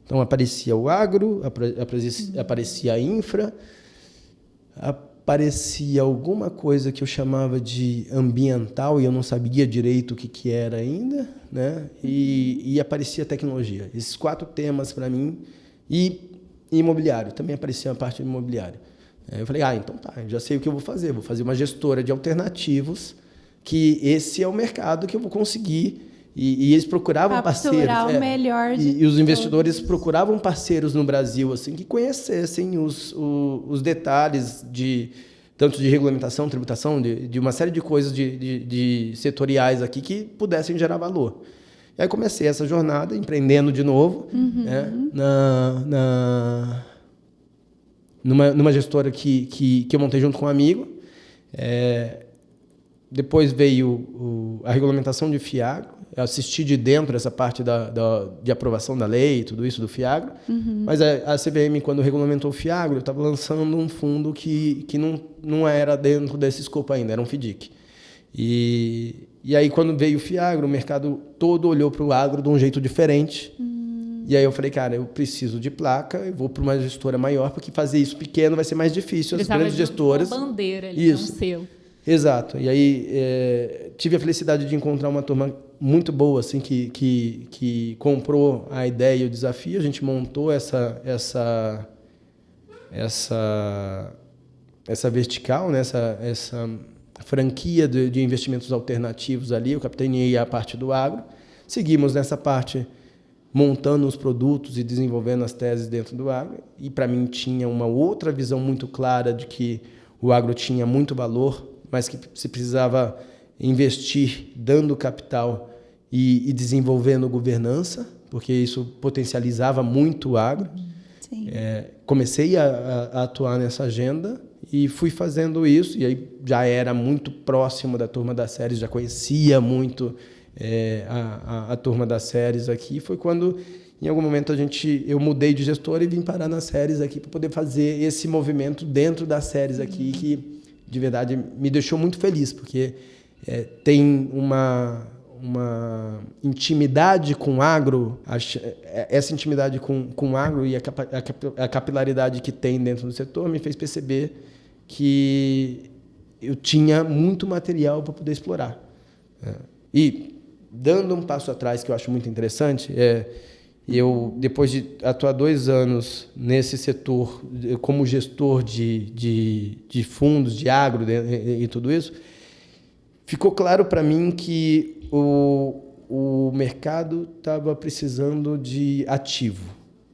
Então, aparecia o agro, aparecia a infra, aparecia alguma coisa que eu chamava de ambiental e eu não sabia direito o que era ainda, né? E aparecia tecnologia. Esses 4 temas para mim, e imobiliário, também aparecia a parte imobiliária. Eu falei, então tá, já sei o que eu vou fazer uma gestora de alternativos, que esse é o mercado que eu vou conseguir. E eles procuravam parceiros.
O melhor de
e os investidores procuravam parceiros no Brasil assim, que conhecessem os detalhes tanto de regulamentação, tributação, de uma série de coisas de setoriais aqui que pudessem gerar valor. E aí comecei essa jornada, empreendendo de novo, né, numa gestora que eu montei junto com um amigo. Depois veio a regulamentação de FIAGRO. Eu assisti de dentro essa parte de aprovação da lei e tudo isso do FIAGRO. Mas a CVM, quando regulamentou o FIAGRO, estava lançando um fundo que não era dentro desse escopo ainda, era um FDIC. E aí, quando veio o FIAGRO, o mercado todo olhou para o agro de um jeito diferente. E aí eu falei, cara, eu preciso de placa, eu vou para uma gestora maior, porque fazer isso pequeno vai ser mais difícil. As grandes gestoras...
Uma bandeira ali, um selo.
Exato. E aí tive a felicidade de encontrar uma turma muito boa, assim, que comprou a ideia e o desafio. A gente montou essa vertical, né? essa franquia de investimentos alternativos ali. Eu capitaneei a parte do agro. Seguimos nessa parte, montando os produtos e desenvolvendo as teses dentro do agro. E, para mim, tinha uma outra visão muito clara de que o agro tinha muito valor, mas que se precisava investir dando capital e desenvolvendo governança, porque isso potencializava muito o agro.
Sim.
Comecei a atuar nessa agenda e fui fazendo isso, e aí já era muito próximo da turma das séries, já conhecia muito a turma das séries aqui. Foi quando, em algum momento, eu mudei de gestora e vim parar nas séries aqui para poder fazer esse movimento dentro das séries aqui, que de verdade me deixou muito feliz, porque tem uma intimidade com o agro, essa intimidade com o agro e a capilaridade que tem dentro do setor me fez perceber que eu tinha muito material para poder explorar. E, dando um passo atrás, que eu acho muito interessante, eu, depois de atuar 2 anos nesse setor como gestor de fundos, de agro e tudo isso, ficou claro para mim que o mercado estava precisando de ativo,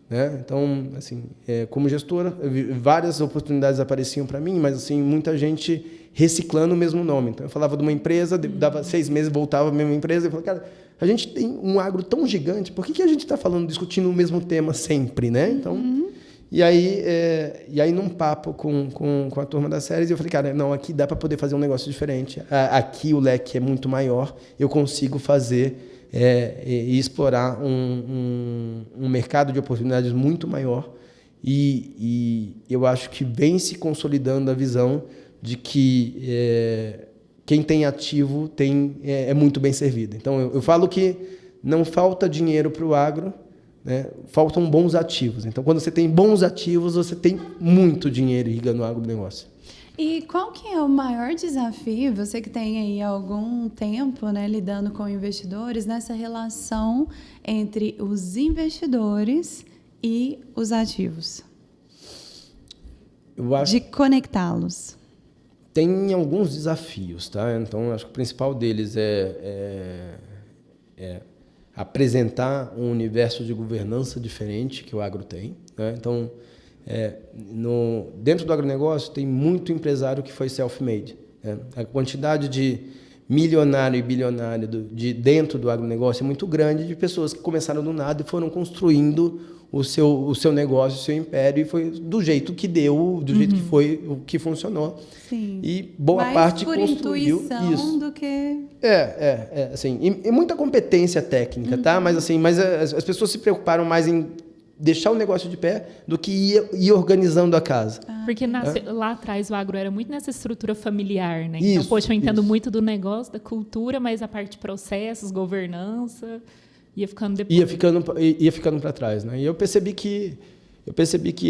né? Então, assim, como gestora, várias oportunidades apareciam para mim, mas assim, muita gente reciclando o mesmo nome. Então, eu falava de uma empresa, dava 6 meses, voltava a mesma empresa, e falava, cara, a gente tem um agro tão gigante, por que a gente está discutindo o mesmo tema sempre, né? Então, e aí num papo com a turma das séries, eu falei, cara, não, aqui dá para poder fazer um negócio diferente. Aqui o leque é muito maior, eu consigo fazer e explorar um mercado de oportunidades muito maior. E eu acho que vem se consolidando a visão de que quem tem ativo é muito bem servido. Então, eu falo que não falta dinheiro para o agro, né? Faltam bons ativos. Então, quando você tem bons ativos, você tem muito dinheiro irrigando o agronegócio.
E qual que é o maior desafio, você que tem aí algum tempo, né, lidando com investidores, nessa relação entre os investidores e os ativos?
Eu acho
de conectá-los?
tem alguns desafios, tá? Então, acho que o principal deles é apresentar um universo de governança diferente que o agro tem, né? Então, dentro do agronegócio, tem muito empresário que foi self-made, né? A quantidade de milionário e bilionário dentro do agronegócio é muito grande, de pessoas que começaram do nada e foram construindo o seu negócio, o seu império, e foi do jeito que deu, do jeito que foi, o que funcionou.
Sim.
E boa
Mais
parte
por
construiu
intuição
isso.
do que...
Assim, e muita competência técnica, tá? Mas assim, as pessoas se preocuparam mais em deixar o negócio de pé do que ir organizando a casa.
Porque lá atrás o agro era muito nessa estrutura familiar, né?
Isso,
então, poxa, eu entendo
isso.
muito do negócio, da cultura, mas a parte de processos, governança, ia ficando depois.
Ia ficando para trás, né? E eu percebi que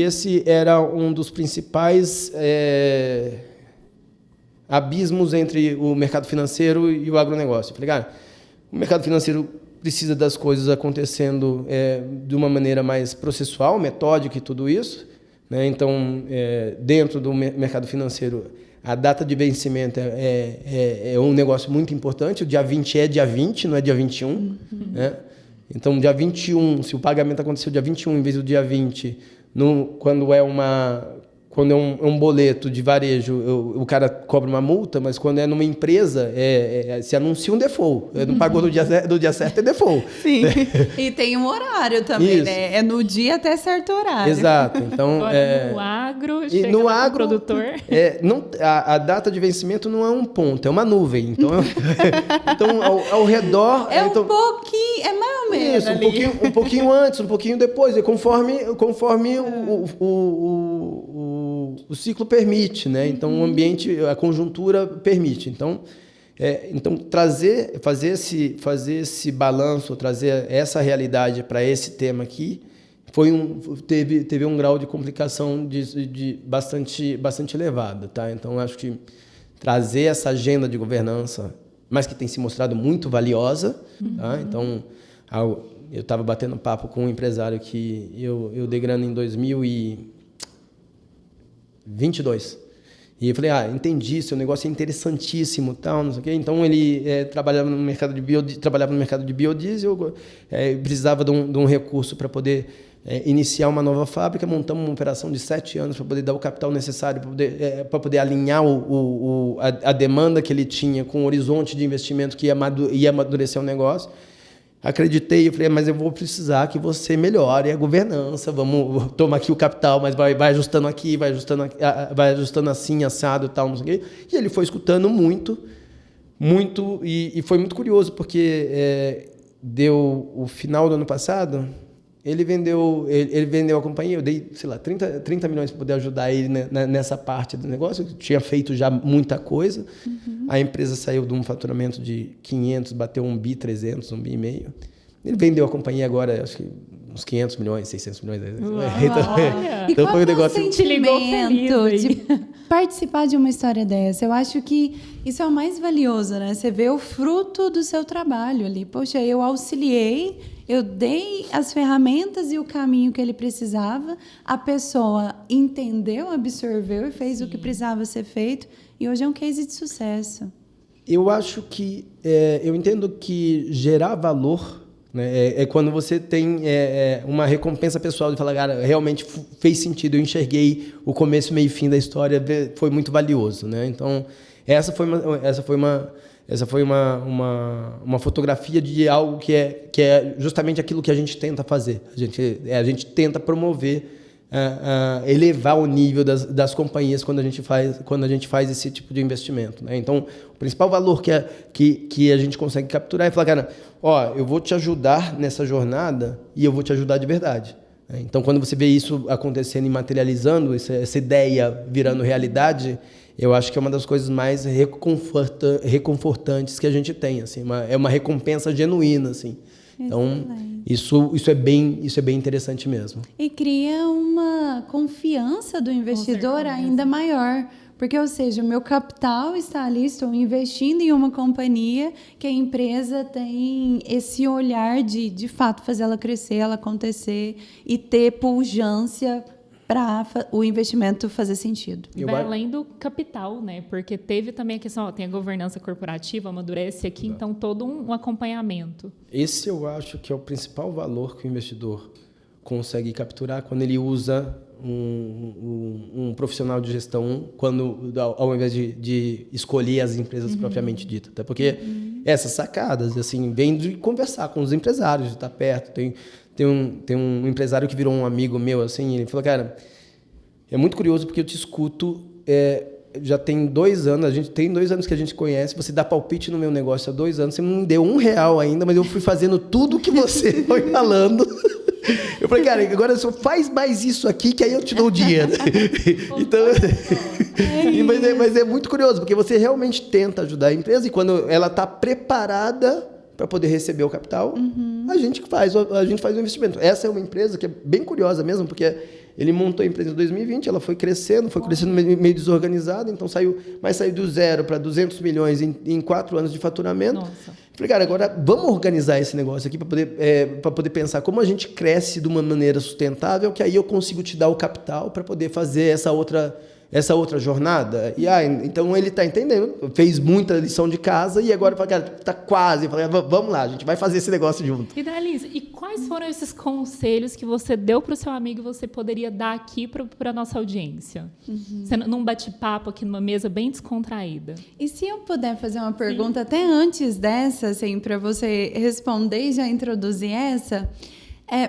esse era um dos principais abismos entre o mercado financeiro e o agronegócio. Eu falei, cara, o mercado financeiro precisa das coisas acontecendo de uma maneira mais processual, metódica e tudo isso, né? Então, dentro do mercado financeiro, a data de vencimento é um negócio muito importante. O dia 20 é dia 20, não é dia 21. Né? Então, dia 21, se o pagamento aconteceu dia 21 em vez do dia 20, quando é um boleto de varejo, o cara cobra uma multa, mas quando é numa empresa, se anuncia um default. Não pagou no dia certo, é default.
Sim, e tem um horário também,
Isso.
né? É no dia até certo horário.
Exato. Então,
Agora, no agro, chega
no
lá
agro,
com o produtor.
a data de vencimento não é um ponto, é uma nuvem. Então, ao redor...
Um pouquinho, é mais ou menos
isso,
ali.
um pouquinho antes, um pouquinho depois, conforme o ciclo permite, né? Então, o ambiente, a conjuntura permite. Então, fazer esse balanço, trazer essa realidade para esse tema aqui, teve um grau de complicação bastante elevado, tá? Então, acho que trazer essa agenda de governança, mas que tem se mostrado muito valiosa, tá? Então, eu estava batendo papo com um empresário que eu dei grana em 2022. E eu falei, entendi, seu negócio é interessantíssimo, tal, não sei o quê. Então, ele trabalhava no mercado de biodiesel, precisava de um recurso para poder iniciar uma nova fábrica. Montamos uma operação de 7 anos para poder dar o capital necessário para poder alinhar a demanda que ele tinha com o horizonte de investimento que ia amadurecer o negócio. Acreditei, eu falei, mas eu vou precisar que você melhore a governança, vamos tomar aqui o capital, mas vai ajustando aqui, vai ajustando assim, assado e tal, não sei o quê. E ele foi escutando muito, e foi muito curioso, porque deu o final do ano passado, ele vendeu a companhia, eu dei, sei lá, 30 milhões para poder ajudar ele nessa parte do negócio, eu tinha feito já muita coisa. A empresa saiu de um faturamento de 500, bateu 1 bi 300, 1 bi e meio. Ele vendeu a companhia agora, acho que uns 500 milhões, 600 milhões.
E
Então
qual
foi um
é o
negócio...
sentimento de participar de uma história dessa? Eu acho que isso é o mais valioso, né? Você vê o fruto do seu trabalho ali. Poxa, eu auxiliei, eu dei as ferramentas e o caminho que ele precisava, a pessoa entendeu, absorveu e fez o que precisava ser feito, e hoje é um case de sucesso.
Eu acho que... eu entendo que gerar valor, né, é quando você tem uma recompensa pessoal de falar, cara, realmente fez sentido, eu enxerguei o começo, meio e fim da história, foi muito valioso, né? Então, essa foi uma fotografia de algo que é justamente aquilo que a gente tenta fazer. A gente tenta promover, elevar o nível das companhias quando a gente faz esse tipo de investimento, né? Então, o principal valor que a gente consegue capturar é falar, cara, eu vou te ajudar nessa jornada e eu vou te ajudar de verdade. Então, quando você vê isso acontecendo e materializando, essa ideia virando realidade, eu acho que é uma das coisas mais reconfortantes que a gente tem, assim, é uma recompensa genuína, assim. Então, isso é bem interessante mesmo.
E cria uma confiança do investidor ainda maior. Porque, ou seja, o meu capital está ali, estou investindo em uma companhia que a empresa tem esse olhar de fato, fazer ela crescer, ela acontecer e ter pujança para o investimento fazer sentido.
Vai além do capital, né? Porque teve também a questão, tem a governança corporativa, amadurece aqui, então todo um acompanhamento.
Esse eu acho que é o principal valor que o investidor consegue capturar quando ele usa um profissional de gestão, ao invés de escolher as empresas propriamente ditas. Até porque essas sacadas assim, vêm de conversar com os empresários, de estar perto. Tem um empresário que virou um amigo meu, assim, ele falou, cara, é muito curioso porque eu te escuto, já tem 2 anos, tem 2 anos que a gente conhece, você dá palpite no meu negócio há 2 anos, você não me deu R$1 ainda, mas eu fui fazendo tudo que você foi falando. Eu falei, cara, agora só faz mais isso aqui que aí eu te dou o dinheiro. Então, mas é muito curioso, porque você realmente tenta ajudar a empresa e quando ela está preparada para poder receber o capital, a gente faz o investimento. Essa é uma empresa que é bem curiosa mesmo, porque ele montou a empresa em 2020, ela foi crescendo meio desorganizada, então saiu do 0 para 200 milhões em 4 anos de faturamento.
Nossa.
Falei, cara, agora vamos organizar esse negócio aqui para poder pensar como a gente cresce de uma maneira sustentável, que aí eu consigo te dar o capital para poder fazer essa outra jornada. E então ele está entendendo, fez muita lição de casa e agora fala, cara, está quase. Eu falei, vamos lá, a gente vai fazer esse negócio junto.
E Dalício, e quais foram esses conselhos que você deu para o seu amigo e você poderia dar aqui para a nossa audiência? Num bate-papo aqui numa mesa bem descontraída.
E se eu puder fazer uma pergunta até antes dessa, assim, para você responder e já introduzir essa...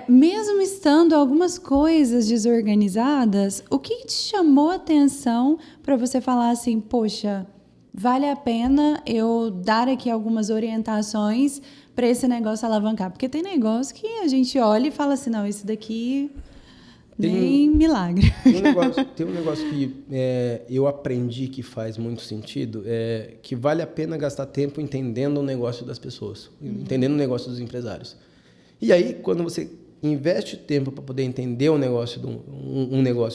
mesmo estando algumas coisas desorganizadas, o que te chamou a atenção para você falar assim, poxa, vale a pena eu dar aqui algumas orientações para esse negócio alavancar? Porque tem negócio que a gente olha e fala assim, não, esse daqui nem milagre.
Tem um negócio que eu aprendi que faz muito sentido, que vale a pena gastar tempo entendendo o negócio das pessoas, entendendo o negócio dos empresários. E aí, quando você investe tempo para poder entender um negócio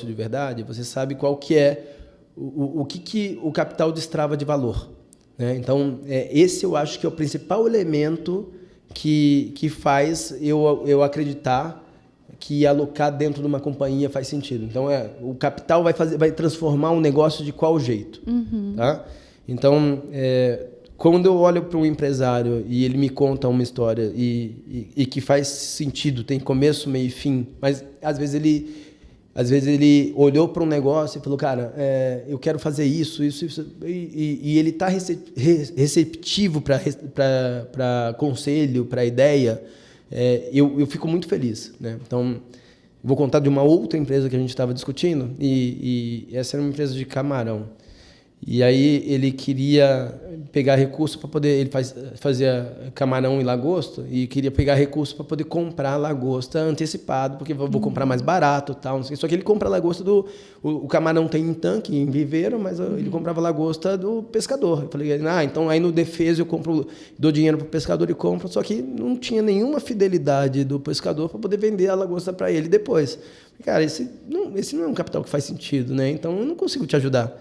de verdade, você sabe qual que é o que o capital destrava de valor, né? Então, esse eu acho que é o principal elemento que faz eu acreditar que alocar dentro de uma companhia faz sentido. Então, o capital vai transformar um negócio de qual jeito? Tá? Então, quando eu olho para um empresário e ele me conta uma história e que faz sentido, tem começo, meio e fim, mas às vezes ele olhou para um negócio e falou, cara, eu quero fazer isso, e ele está receptivo para conselho, para ideia, eu fico muito feliz, né? Então, vou contar de uma outra empresa que a gente estava discutindo, e essa era uma empresa de camarão. E aí ele queria pegar recurso para poder... Ele fazia camarão e lagosta e queria pegar recurso para poder comprar lagosta antecipado, porque vou comprar mais barato e tal. Não sei. Só que ele compra lagosta o camarão tem em tanque, em viveiro, mas ele comprava lagosta do pescador. Eu falei, então aí no defesa eu dou dinheiro para o pescador e compro, só que não tinha nenhuma fidelidade do pescador para poder vender a lagosta para ele depois. Cara, esse não é um capital que faz sentido, né? Então eu não consigo te ajudar.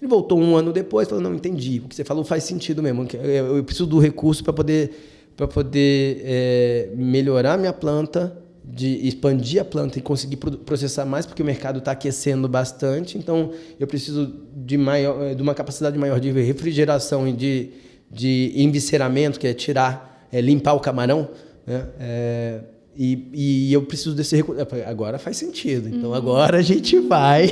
Ele voltou 1 ano depois e falou, não, entendi, o que você falou faz sentido mesmo, eu preciso do recurso para poder melhorar minha planta, de expandir a planta e conseguir processar mais, porque o mercado está aquecendo bastante, então eu preciso de uma capacidade maior de refrigeração e de envisceramento, que é limpar o camarão, né? E eu preciso desse recurso. Agora faz sentido. Então, agora a gente vai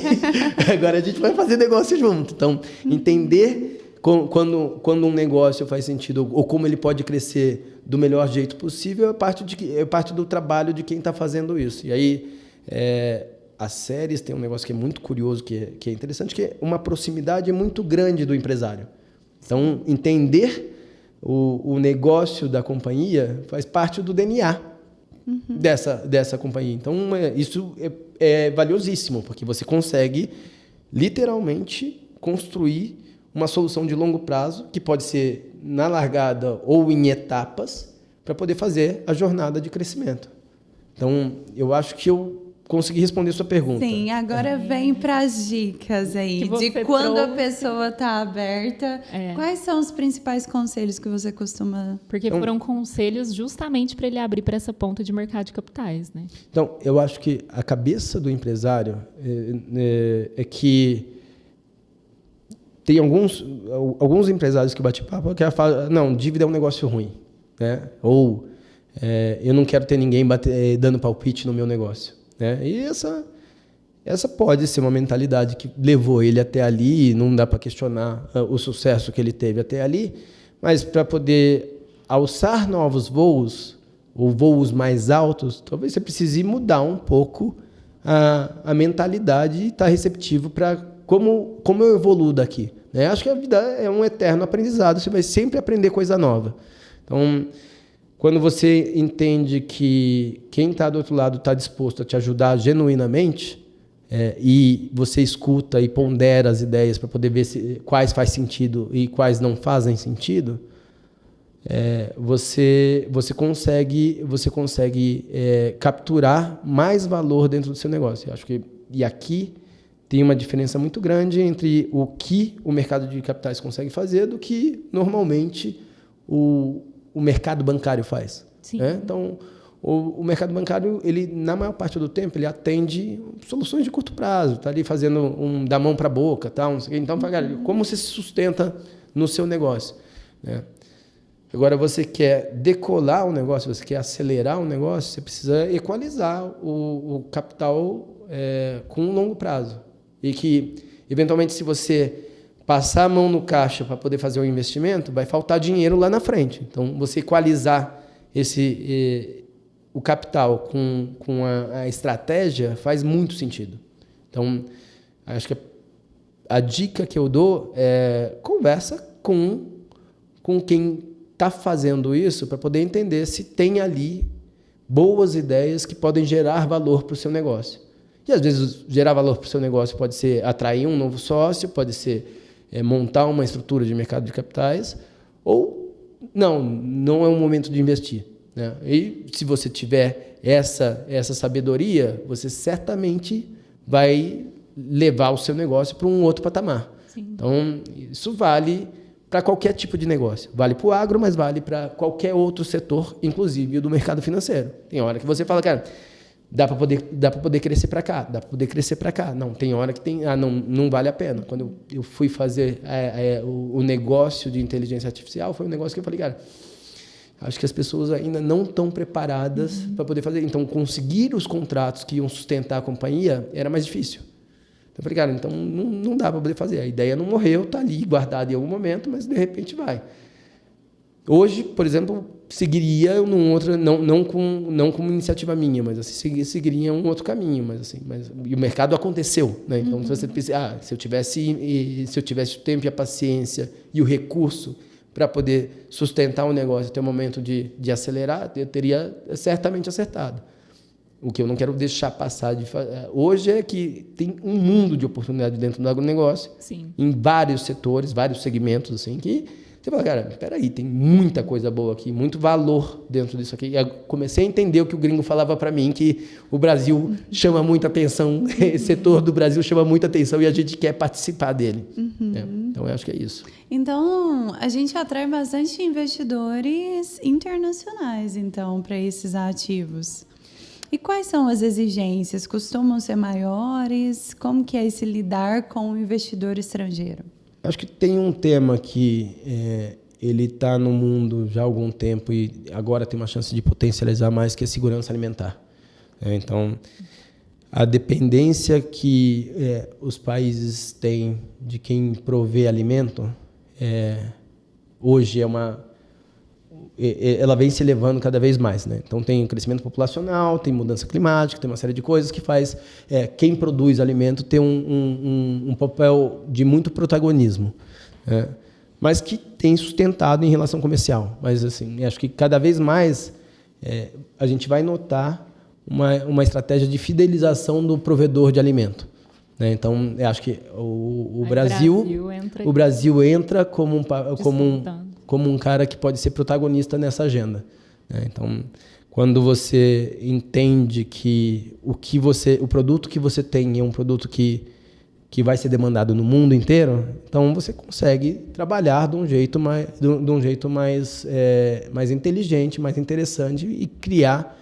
fazer negócio junto. Então, entender quando um negócio faz sentido ou como ele pode crescer do melhor jeito possível é parte do trabalho de quem está fazendo isso. E aí, as séries têm um negócio que é muito curioso, que é interessante, que é uma proximidade muito grande do empresário. Então, entender o negócio da companhia faz parte do DNA dessa companhia. Então, isso é valiosíssimo, porque você consegue, literalmente, construir uma solução de longo prazo, que pode ser na largada ou em etapas, para poder fazer a jornada de crescimento. Então, eu acho que eu consegui responder sua pergunta.
Sim, agora vem para as dicas aí, de quando a pessoa está aberta. Quais são os principais conselhos que você costuma...
Porque foram conselhos justamente para ele abrir para essa ponta de mercado de capitais, né?
Então, eu acho que a cabeça do empresário é que tem alguns empresários que bate papo que falam, não, dívida é um negócio ruim, né? Ou eu não quero ter ninguém dando palpite no meu negócio. Né? E essa pode ser uma mentalidade que levou ele até ali, não dá para questionar o sucesso que ele teve até ali, mas para poder alçar novos voos, ou voos mais altos, talvez você precise mudar um pouco a mentalidade e estar receptivo para como eu evoluo daqui. Né? Acho que a vida é um eterno aprendizado, você vai sempre aprender coisa nova. Então, quando você entende que quem está do outro lado está disposto a te ajudar genuinamente, e você escuta e pondera as ideias para poder ver quais faz sentido e quais não fazem sentido, você consegue capturar mais valor dentro do seu negócio. Eu acho que, e aqui tem uma diferença muito grande entre o que o mercado de capitais consegue fazer do que normalmente o mercado bancário faz. Né? Então, o mercado bancário, ele, na maior parte do tempo, ele atende soluções de curto prazo, está ali fazendo da mão para a boca, tal, não sei o quê. Então, como você se sustenta no seu negócio? Né? Agora, você quer decolar o negócio, você quer acelerar o negócio, você precisa equalizar o capital com um longo prazo. E que, eventualmente, se você passar a mão no caixa para poder fazer um investimento, vai faltar dinheiro lá na frente. Então, você equalizar o capital com a estratégia faz muito sentido. Então, acho que a dica que eu dou é conversa com quem está fazendo isso para poder entender se tem ali boas ideias que podem gerar valor para o seu negócio. E, às vezes, gerar valor para o seu negócio pode ser atrair um novo sócio, pode ser montar uma estrutura de mercado de capitais, ou não é um momento de investir. Né? E se você tiver essa sabedoria, você certamente vai levar o seu negócio para um outro patamar. Sim. Então, isso vale para qualquer tipo de negócio. Vale para o agro, mas vale para qualquer outro setor, inclusive o do mercado financeiro. Tem hora que você fala, cara, dá para poder crescer para cá, dá para poder crescer para cá. Não, tem hora que não vale a pena. Quando eu fui fazer o negócio de inteligência artificial, foi um negócio que eu falei, cara, acho que as pessoas ainda não estão preparadas para poder fazer. Então, conseguir os contratos que iam sustentar a companhia era mais difícil. Então, eu falei, cara, então não dá para poder fazer. A ideia não morreu, está ali guardada em algum momento, mas de repente vai. Hoje, por exemplo, seguiria num outro, não como iniciativa minha, mas assim, seguiria um outro caminho, e o mercado aconteceu, né? Então, se você pensa, se eu tivesse o tempo e a paciência e o recurso para poder sustentar um negócio até o momento de acelerar, eu teria certamente acertado. O que eu não quero deixar passar hoje é que tem um mundo de oportunidade dentro do agronegócio, sim, em vários setores, vários segmentos, assim, que você fala, cara, espera aí, tem muita coisa boa aqui, muito valor dentro disso aqui. E eu comecei a entender o que o gringo falava para mim, que o Brasil chama muita atenção, esse setor do Brasil chama muita atenção e a gente quer participar dele. Então, eu acho que é isso.
Então, a gente atrai bastante investidores internacionais, então, para esses ativos. E quais são as exigências? Costumam ser maiores? Como que é esse lidar com o investidor estrangeiro?
Acho que tem um tema que ele está no mundo já há algum tempo e agora tem uma chance de potencializar mais, que é a segurança alimentar. Então, a dependência que os países têm de quem provê alimento, hoje ela vem se elevando cada vez mais, né? Então, tem crescimento populacional, tem mudança climática, tem uma série de coisas que faz quem produz alimento ter um papel de muito protagonismo, né? Mas que tem sustentado em relação comercial. Mas, assim, acho que cada vez mais a gente vai notar uma estratégia de fidelização do provedor de alimento, né? Então, eu acho que o Brasil entra como um cara que pode ser protagonista nessa agenda, né? Então, quando você entende que o produto que você tem é um produto que vai ser demandado no mundo inteiro, então você consegue trabalhar de um jeito mais inteligente, mais interessante e criar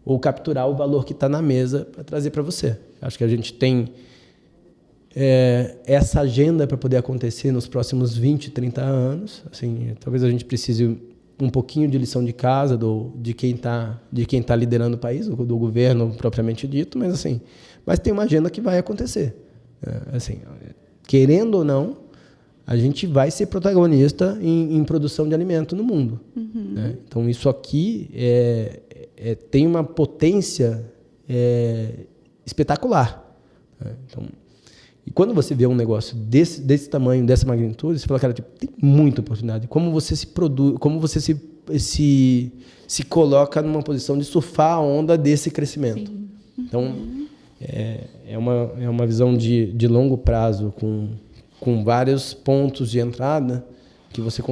ou capturar o valor que está na mesa para trazer para você. Acho que a gente tem essa agenda para poder acontecer nos próximos 20, 30 anos. Assim, talvez a gente precise um pouquinho de lição de casa de quem tá liderando o país, do governo propriamente dito, mas tem uma agenda que vai acontecer. Assim, querendo ou não, a gente vai ser protagonista em produção de alimento no mundo. Né? Então, isso aqui tem uma potência espetacular. Né? Então, e quando você vê um negócio desse tamanho, dessa magnitude, você fala, cara, tem muita oportunidade. Como você se produz, como você se coloca numa posição de surfar a onda desse crescimento. Sim. Então, é uma visão de longo prazo, com vários pontos de entrada que você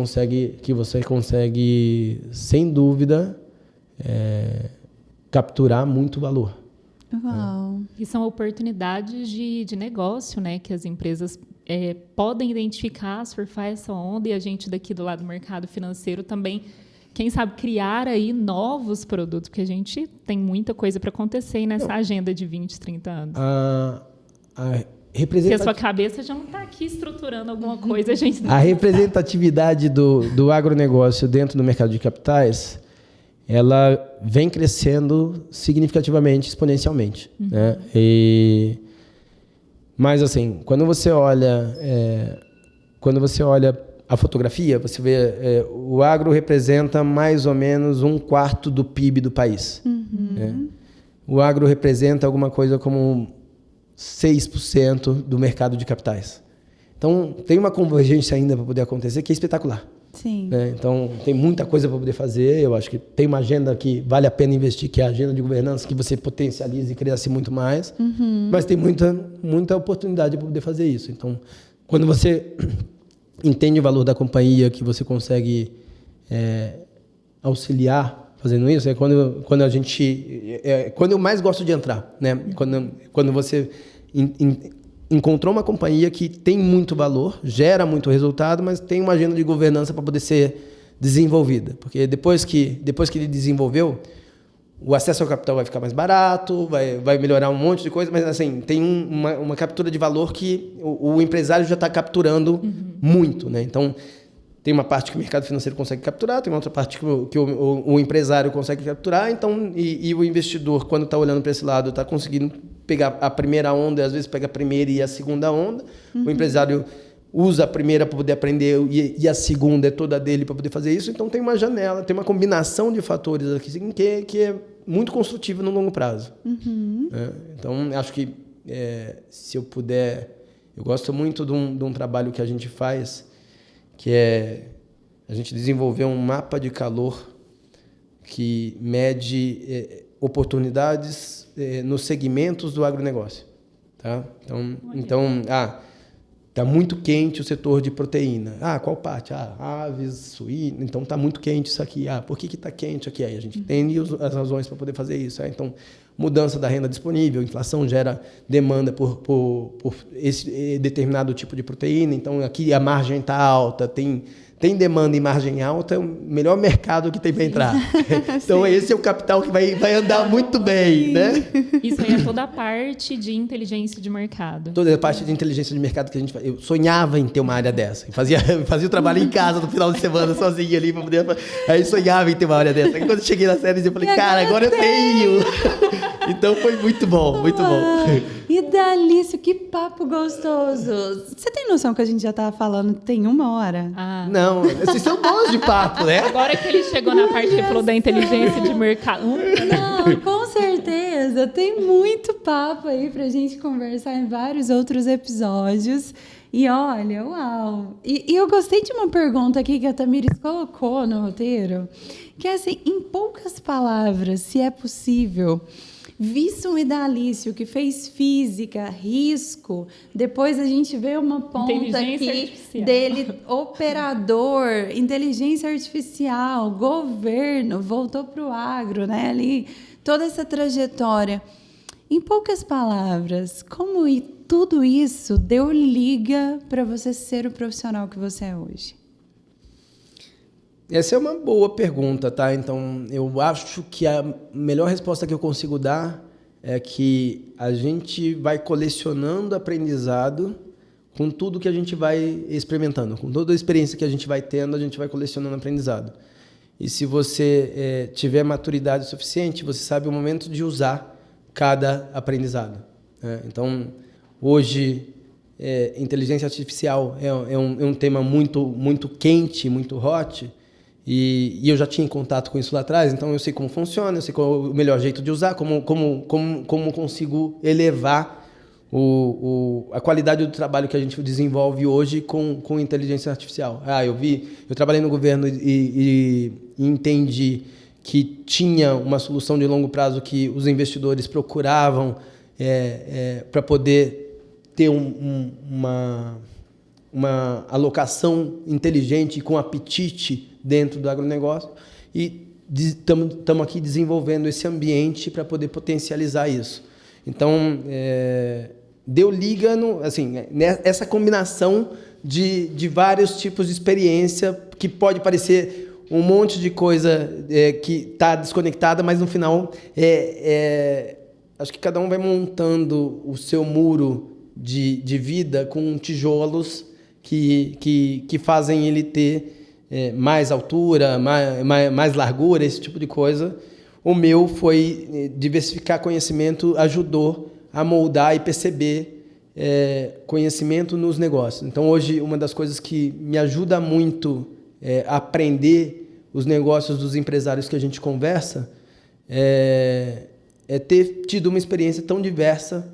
consegue, sem dúvida, capturar muito valor.
Uau.
E são oportunidades de negócio, né, que as empresas podem identificar, surfar essa onda, e a gente daqui do lado do mercado financeiro também, quem sabe, criar aí novos produtos, porque a gente tem muita coisa para acontecer nessa agenda de 20, 30 anos. Porque a sua cabeça já não está aqui estruturando alguma coisa. A
representatividade do agronegócio dentro do mercado de capitais, ela vem crescendo significativamente, exponencialmente. Né? Mas, assim, quando você olha a fotografia, você vê o agro representa mais ou menos 1/4 do PIB do país. Né? O agro representa alguma coisa como 6% do mercado de capitais. Então, tem uma convergência ainda para poder acontecer que é espetacular.
Sim.
Né? Então, tem muita coisa para poder fazer. Eu acho que tem uma agenda que vale a pena investir, que é a agenda de governança, que você potencializa e cresce muito mais. Mas tem muita oportunidade para poder fazer isso. Então, quando você entende o valor da companhia, que você consegue auxiliar fazendo isso, quando a gente... quando eu mais gosto de entrar. Né? Quando você... encontrou uma companhia que tem muito valor, gera muito resultado, mas tem uma agenda de governança para poder ser desenvolvida. Porque depois que ele desenvolveu, o acesso ao capital vai ficar mais barato, vai melhorar um monte de coisa, mas assim, tem uma captura de valor que o empresário já está capturando muito. Né? Então, tem uma parte que o mercado financeiro consegue capturar, tem uma outra parte que o empresário consegue capturar, então, e o investidor, quando está olhando para esse lado, está conseguindo pegar a primeira onda, e às vezes pega a primeira e a segunda onda. O empresário usa a primeira para poder aprender e a segunda é toda dele para poder fazer isso. Então, tem uma janela, tem uma combinação de fatores aqui que é muito construtiva no longo prazo. Então, acho que, se eu puder... Eu gosto muito de um trabalho que a gente faz, que a gente desenvolveu um mapa de calor que mede oportunidades nos segmentos do agronegócio. Tá? Então, está muito quente o setor de proteína. Qual parte? Aves, suínos. Então, está muito quente isso aqui. Por que está quente aqui? Aí a gente tem as razões para poder fazer isso. Então, mudança da renda disponível, inflação gera demanda por esse determinado tipo de proteína. Então, aqui a margem está alta, tem demanda em margem alta, é o melhor mercado que tem para entrar. Então, esse é o capital que vai andar muito bem. Né?
Isso aí é toda a parte de inteligência de mercado.
Toda a parte de inteligência de mercado que a gente faz. Eu sonhava em ter uma área dessa. Eu fazia o trabalho em casa no final de semana, sozinho ali, para poder... Aí sonhava em ter uma área dessa. Aí, quando eu cheguei na série, eu falei, cara, agora eu tenho! Então, foi muito bom, muito bom.
Idalício, que papo gostoso. Você tem noção que a gente já estava falando tem 1 hora?
Não, vocês são bons de papo, né?
Agora que ele chegou na parte que falou da inteligência de mercado.
Não, com certeza. Tem muito papo aí pra gente conversar em vários outros episódios. E olha, uau! E eu gostei de uma pergunta aqui que a Tamires colocou no roteiro, que é assim, em poucas palavras, se é possível, visto um Idalício que fez física, risco, depois a gente vê uma ponta aqui dele, operador, inteligência artificial, governo, voltou para o agro, né? Ali, toda essa trajetória. Em poucas palavras, como tudo isso deu liga para você ser o profissional que você é hoje?
Essa é uma boa pergunta, tá? Então, eu acho que a melhor resposta que eu consigo dar é que a gente vai colecionando aprendizado com tudo que a gente vai experimentando, com toda a experiência que a gente vai tendo, a gente vai colecionando aprendizado. E se você tiver maturidade suficiente, você sabe o momento de usar cada aprendizado, né? Então, hoje, inteligência artificial é um tema muito quente, muito hot. E eu já tinha contato com isso lá atrás, então eu sei como funciona, eu sei qual é o melhor jeito de usar, como consigo elevar a qualidade do trabalho que a gente desenvolve hoje com inteligência artificial. Eu trabalhei no governo e entendi que tinha uma solução de longo prazo que os investidores procuravam para poder ter uma alocação inteligente com apetite dentro do agronegócio, e estamos aqui desenvolvendo esse ambiente para poder potencializar isso. Então, deu liga essa combinação de vários tipos de experiência, que pode parecer um monte de coisa que está desconectada, mas no final acho que cada um vai montando o seu muro de vida com tijolos que fazem ele ter mais altura, mais largura, esse tipo de coisa. O meu foi diversificar conhecimento, ajudou a moldar e perceber conhecimento nos negócios. Então, hoje, uma das coisas que me ajuda muito a aprender os negócios dos empresários que a gente conversa é ter tido uma experiência tão diversa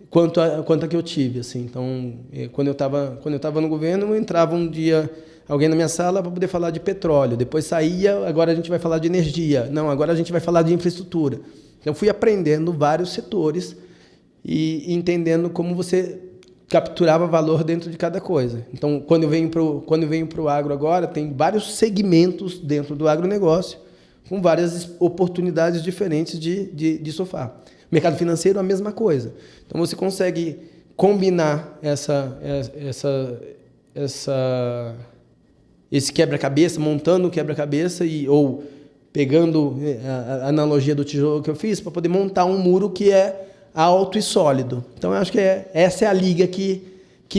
quanto a que eu tive, assim. Então, quando eu estava no governo, eu entrava um dia alguém na minha sala para poder falar de petróleo, depois saía, agora a gente vai falar de energia, não, agora a gente vai falar de infraestrutura. Então, eu fui aprendendo vários setores e entendendo como você capturava valor dentro de cada coisa. Então, quando eu venho para o agro agora, tem vários segmentos dentro do agronegócio, com várias oportunidades diferentes de surfar. Mercado financeiro, a mesma coisa. Então, você consegue combinar esse quebra-cabeça, montando o quebra-cabeça ou pegando a analogia do tijolo que eu fiz, para poder montar um muro que é alto e sólido. Então, eu acho que essa é a liga que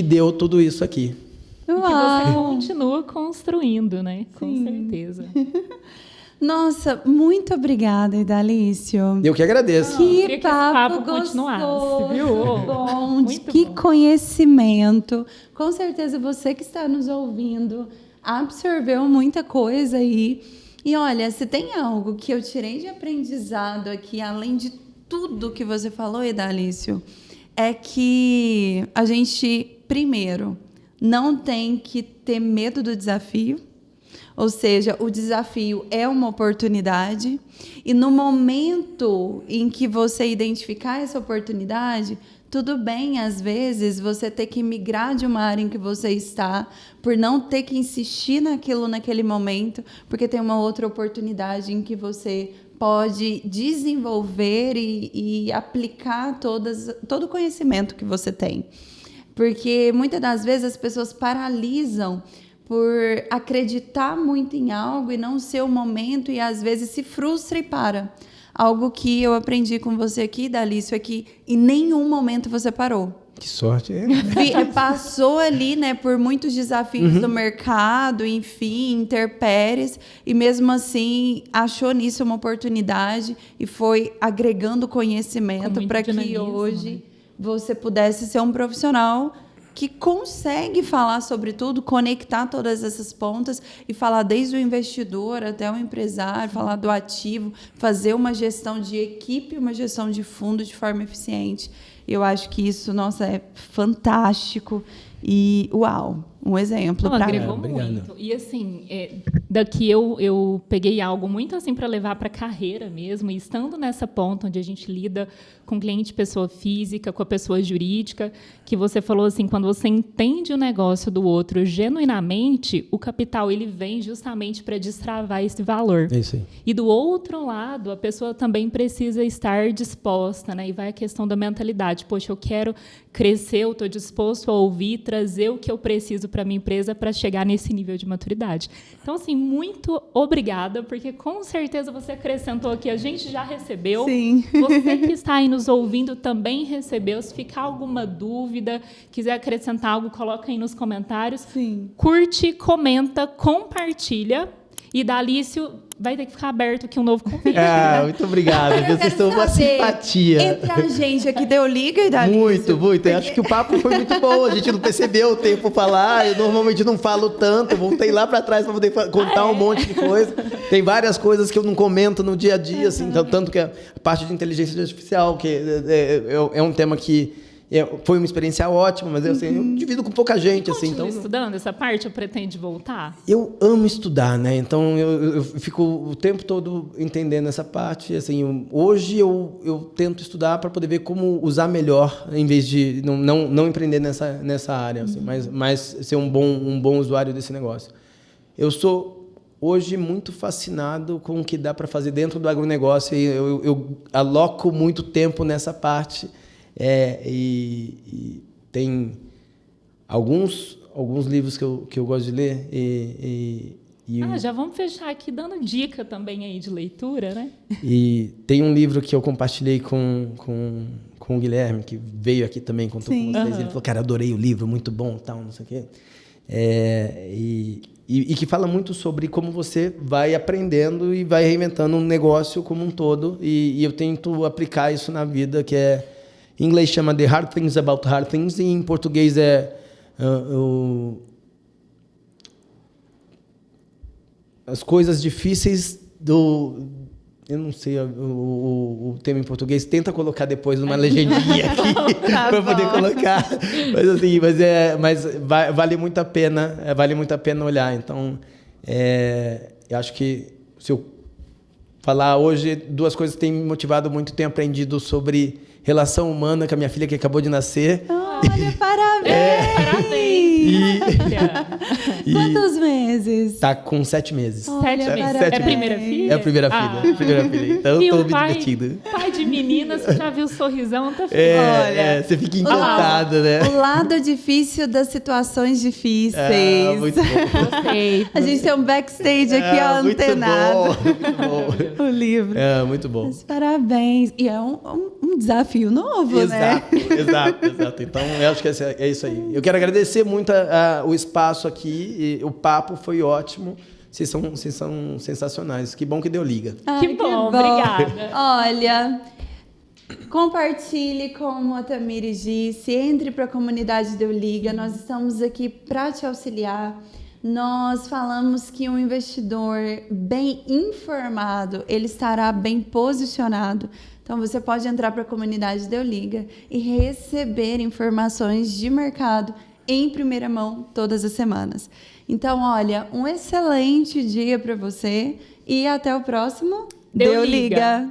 deu tudo isso aqui.
Uau. E que você continua construindo, né? Sim. Com certeza.
Nossa, muito obrigada, Idalício.
Eu que agradeço.
Que papo gostoso, viu? Bom, que bom. Conhecimento. Com certeza você que está nos ouvindo absorveu muita coisa aí. E olha, se tem algo que eu tirei de aprendizado aqui, além de tudo que você falou, Idalício, é que a gente, primeiro, não tem que ter medo do desafio. Ou seja, o desafio é uma oportunidade, e no momento em que você identificar essa oportunidade, tudo bem, às vezes, você ter que migrar de uma área em que você está, por não ter que insistir naquilo naquele momento, porque tem uma outra oportunidade em que você pode desenvolver e aplicar todo o conhecimento que você tem. Porque, muitas das vezes, as pessoas paralisam por acreditar muito em algo e não ser o momento, e às vezes se frustra e para. Algo que eu aprendi com você aqui, Idalício, é que em nenhum momento você parou.
Que sorte,
Passou ali, né, por muitos desafios do mercado, enfim, intempéries, e mesmo assim achou nisso uma oportunidade e foi agregando conhecimento para que hoje você pudesse ser um profissional que consegue falar sobre tudo, conectar todas essas pontas e falar desde o investidor até o empresário, falar do ativo, fazer uma gestão de equipe, uma gestão de fundo de forma eficiente. Eu acho que isso, nossa, é fantástico. E uau, um exemplo
Não,
para
agregou
Obrigado.
muito. E assim, daqui eu peguei algo muito assim para levar para a carreira mesmo, e estando nessa ponta onde a gente lida com cliente pessoa física, com a pessoa jurídica, que você falou assim, quando você entende o negócio do outro genuinamente, o capital ele vem justamente para destravar esse valor.
É isso aí.
E do outro lado, a pessoa também precisa estar disposta, né? E vai a questão da mentalidade. Poxa, eu quero crescer, eu estou disposto a ouvir, trazer o que eu preciso para a minha empresa para chegar nesse nível de maturidade. Então, assim, muito obrigada, porque com certeza você acrescentou aqui, a gente já recebeu.
Sim.
Você que está aí nos ouvindo também recebeu. Se ficar alguma dúvida, quiser acrescentar algo, coloca aí nos comentários.
Sim.
Curte, comenta, compartilha. E Dalício vai ter que ficar aberto aqui um novo convite.
Muito obrigado.
Eu
Vocês
quero
são uma
saber,
simpatia.
Entre a gente aqui deu liga e Dalício.
Muito. Eu acho que o papo foi muito bom. A gente não percebeu o tempo falar. Eu normalmente não falo tanto. Voltei lá para trás para poder contar um monte de coisa. Tem várias coisas que eu não comento no dia a dia, assim, tanto que a parte de inteligência artificial, que é um tema que foi uma experiência ótima, mas eu divido com pouca gente, assim.
Continua
Então,
estudando essa parte ou pretende voltar?
eu amo estudar, né? Então eu fico o tempo todo entendendo essa parte. Assim, hoje eu tento estudar para poder ver como usar melhor, em vez de não empreender nessa área, assim, mas ser um bom usuário desse negócio. Eu sou hoje muito fascinado com o que dá para fazer dentro do agronegócio e eu aloco muito tempo nessa parte. E tem alguns livros que eu gosto de ler
Já vamos fechar aqui dando dica também aí de leitura, né?
E tem um livro que eu compartilhei com o Guilherme, que veio aqui também, contou com vocês. Ele falou, cara, adorei o livro, muito bom, tal, não sei o quê. E que fala muito sobre como você vai aprendendo e vai reinventando um negócio como um todo. E eu tento aplicar isso na vida, que em inglês chama The Hard Things About Hard Things, e em português as coisas difíceis do... Eu não sei o termo em português, tenta colocar depois uma legendinha aqui para poder colocar. Mas vale muito a pena olhar. Então, eu acho que se eu falar hoje, duas coisas que têm me motivado muito, tenho aprendido sobre relação humana com a minha filha que acabou de nascer.
Olha, parabéns! Quantos meses?
Tá com 7 meses.
7 meses.
Parabéns.
É a primeira filha?
É a primeira filha. Então
E
eu tô
o
me
pai,
divertindo.
pai de menina, você já viu o sorrisão? Tá feliz.
Olha,
você fica encantado, né?
O lado difícil das situações difíceis.
Muito bom.
Gostei.
A gente tem um backstage aqui, ó,
muito
antenado.
bom.
O livro.
Muito bom.
Mas parabéns. E é um desafio novo, né?
Exato. Então, eu acho que é isso aí. Eu quero agradecer muito o espaço aqui. O papo foi ótimo. Vocês são sensacionais. Que bom que deu liga.
Ai,
Que bom, obrigada.
Olha, compartilhe, como a Tamires disse, entre para a comunidade Deu Liga. Nós estamos aqui para te auxiliar. Nós falamos que um investidor bem informado, ele estará bem posicionado. Então, você pode entrar para a comunidade Deu Liga e receber informações de mercado em primeira mão todas as semanas. Então, olha, um excelente dia para você e até o próximo
Deu Liga.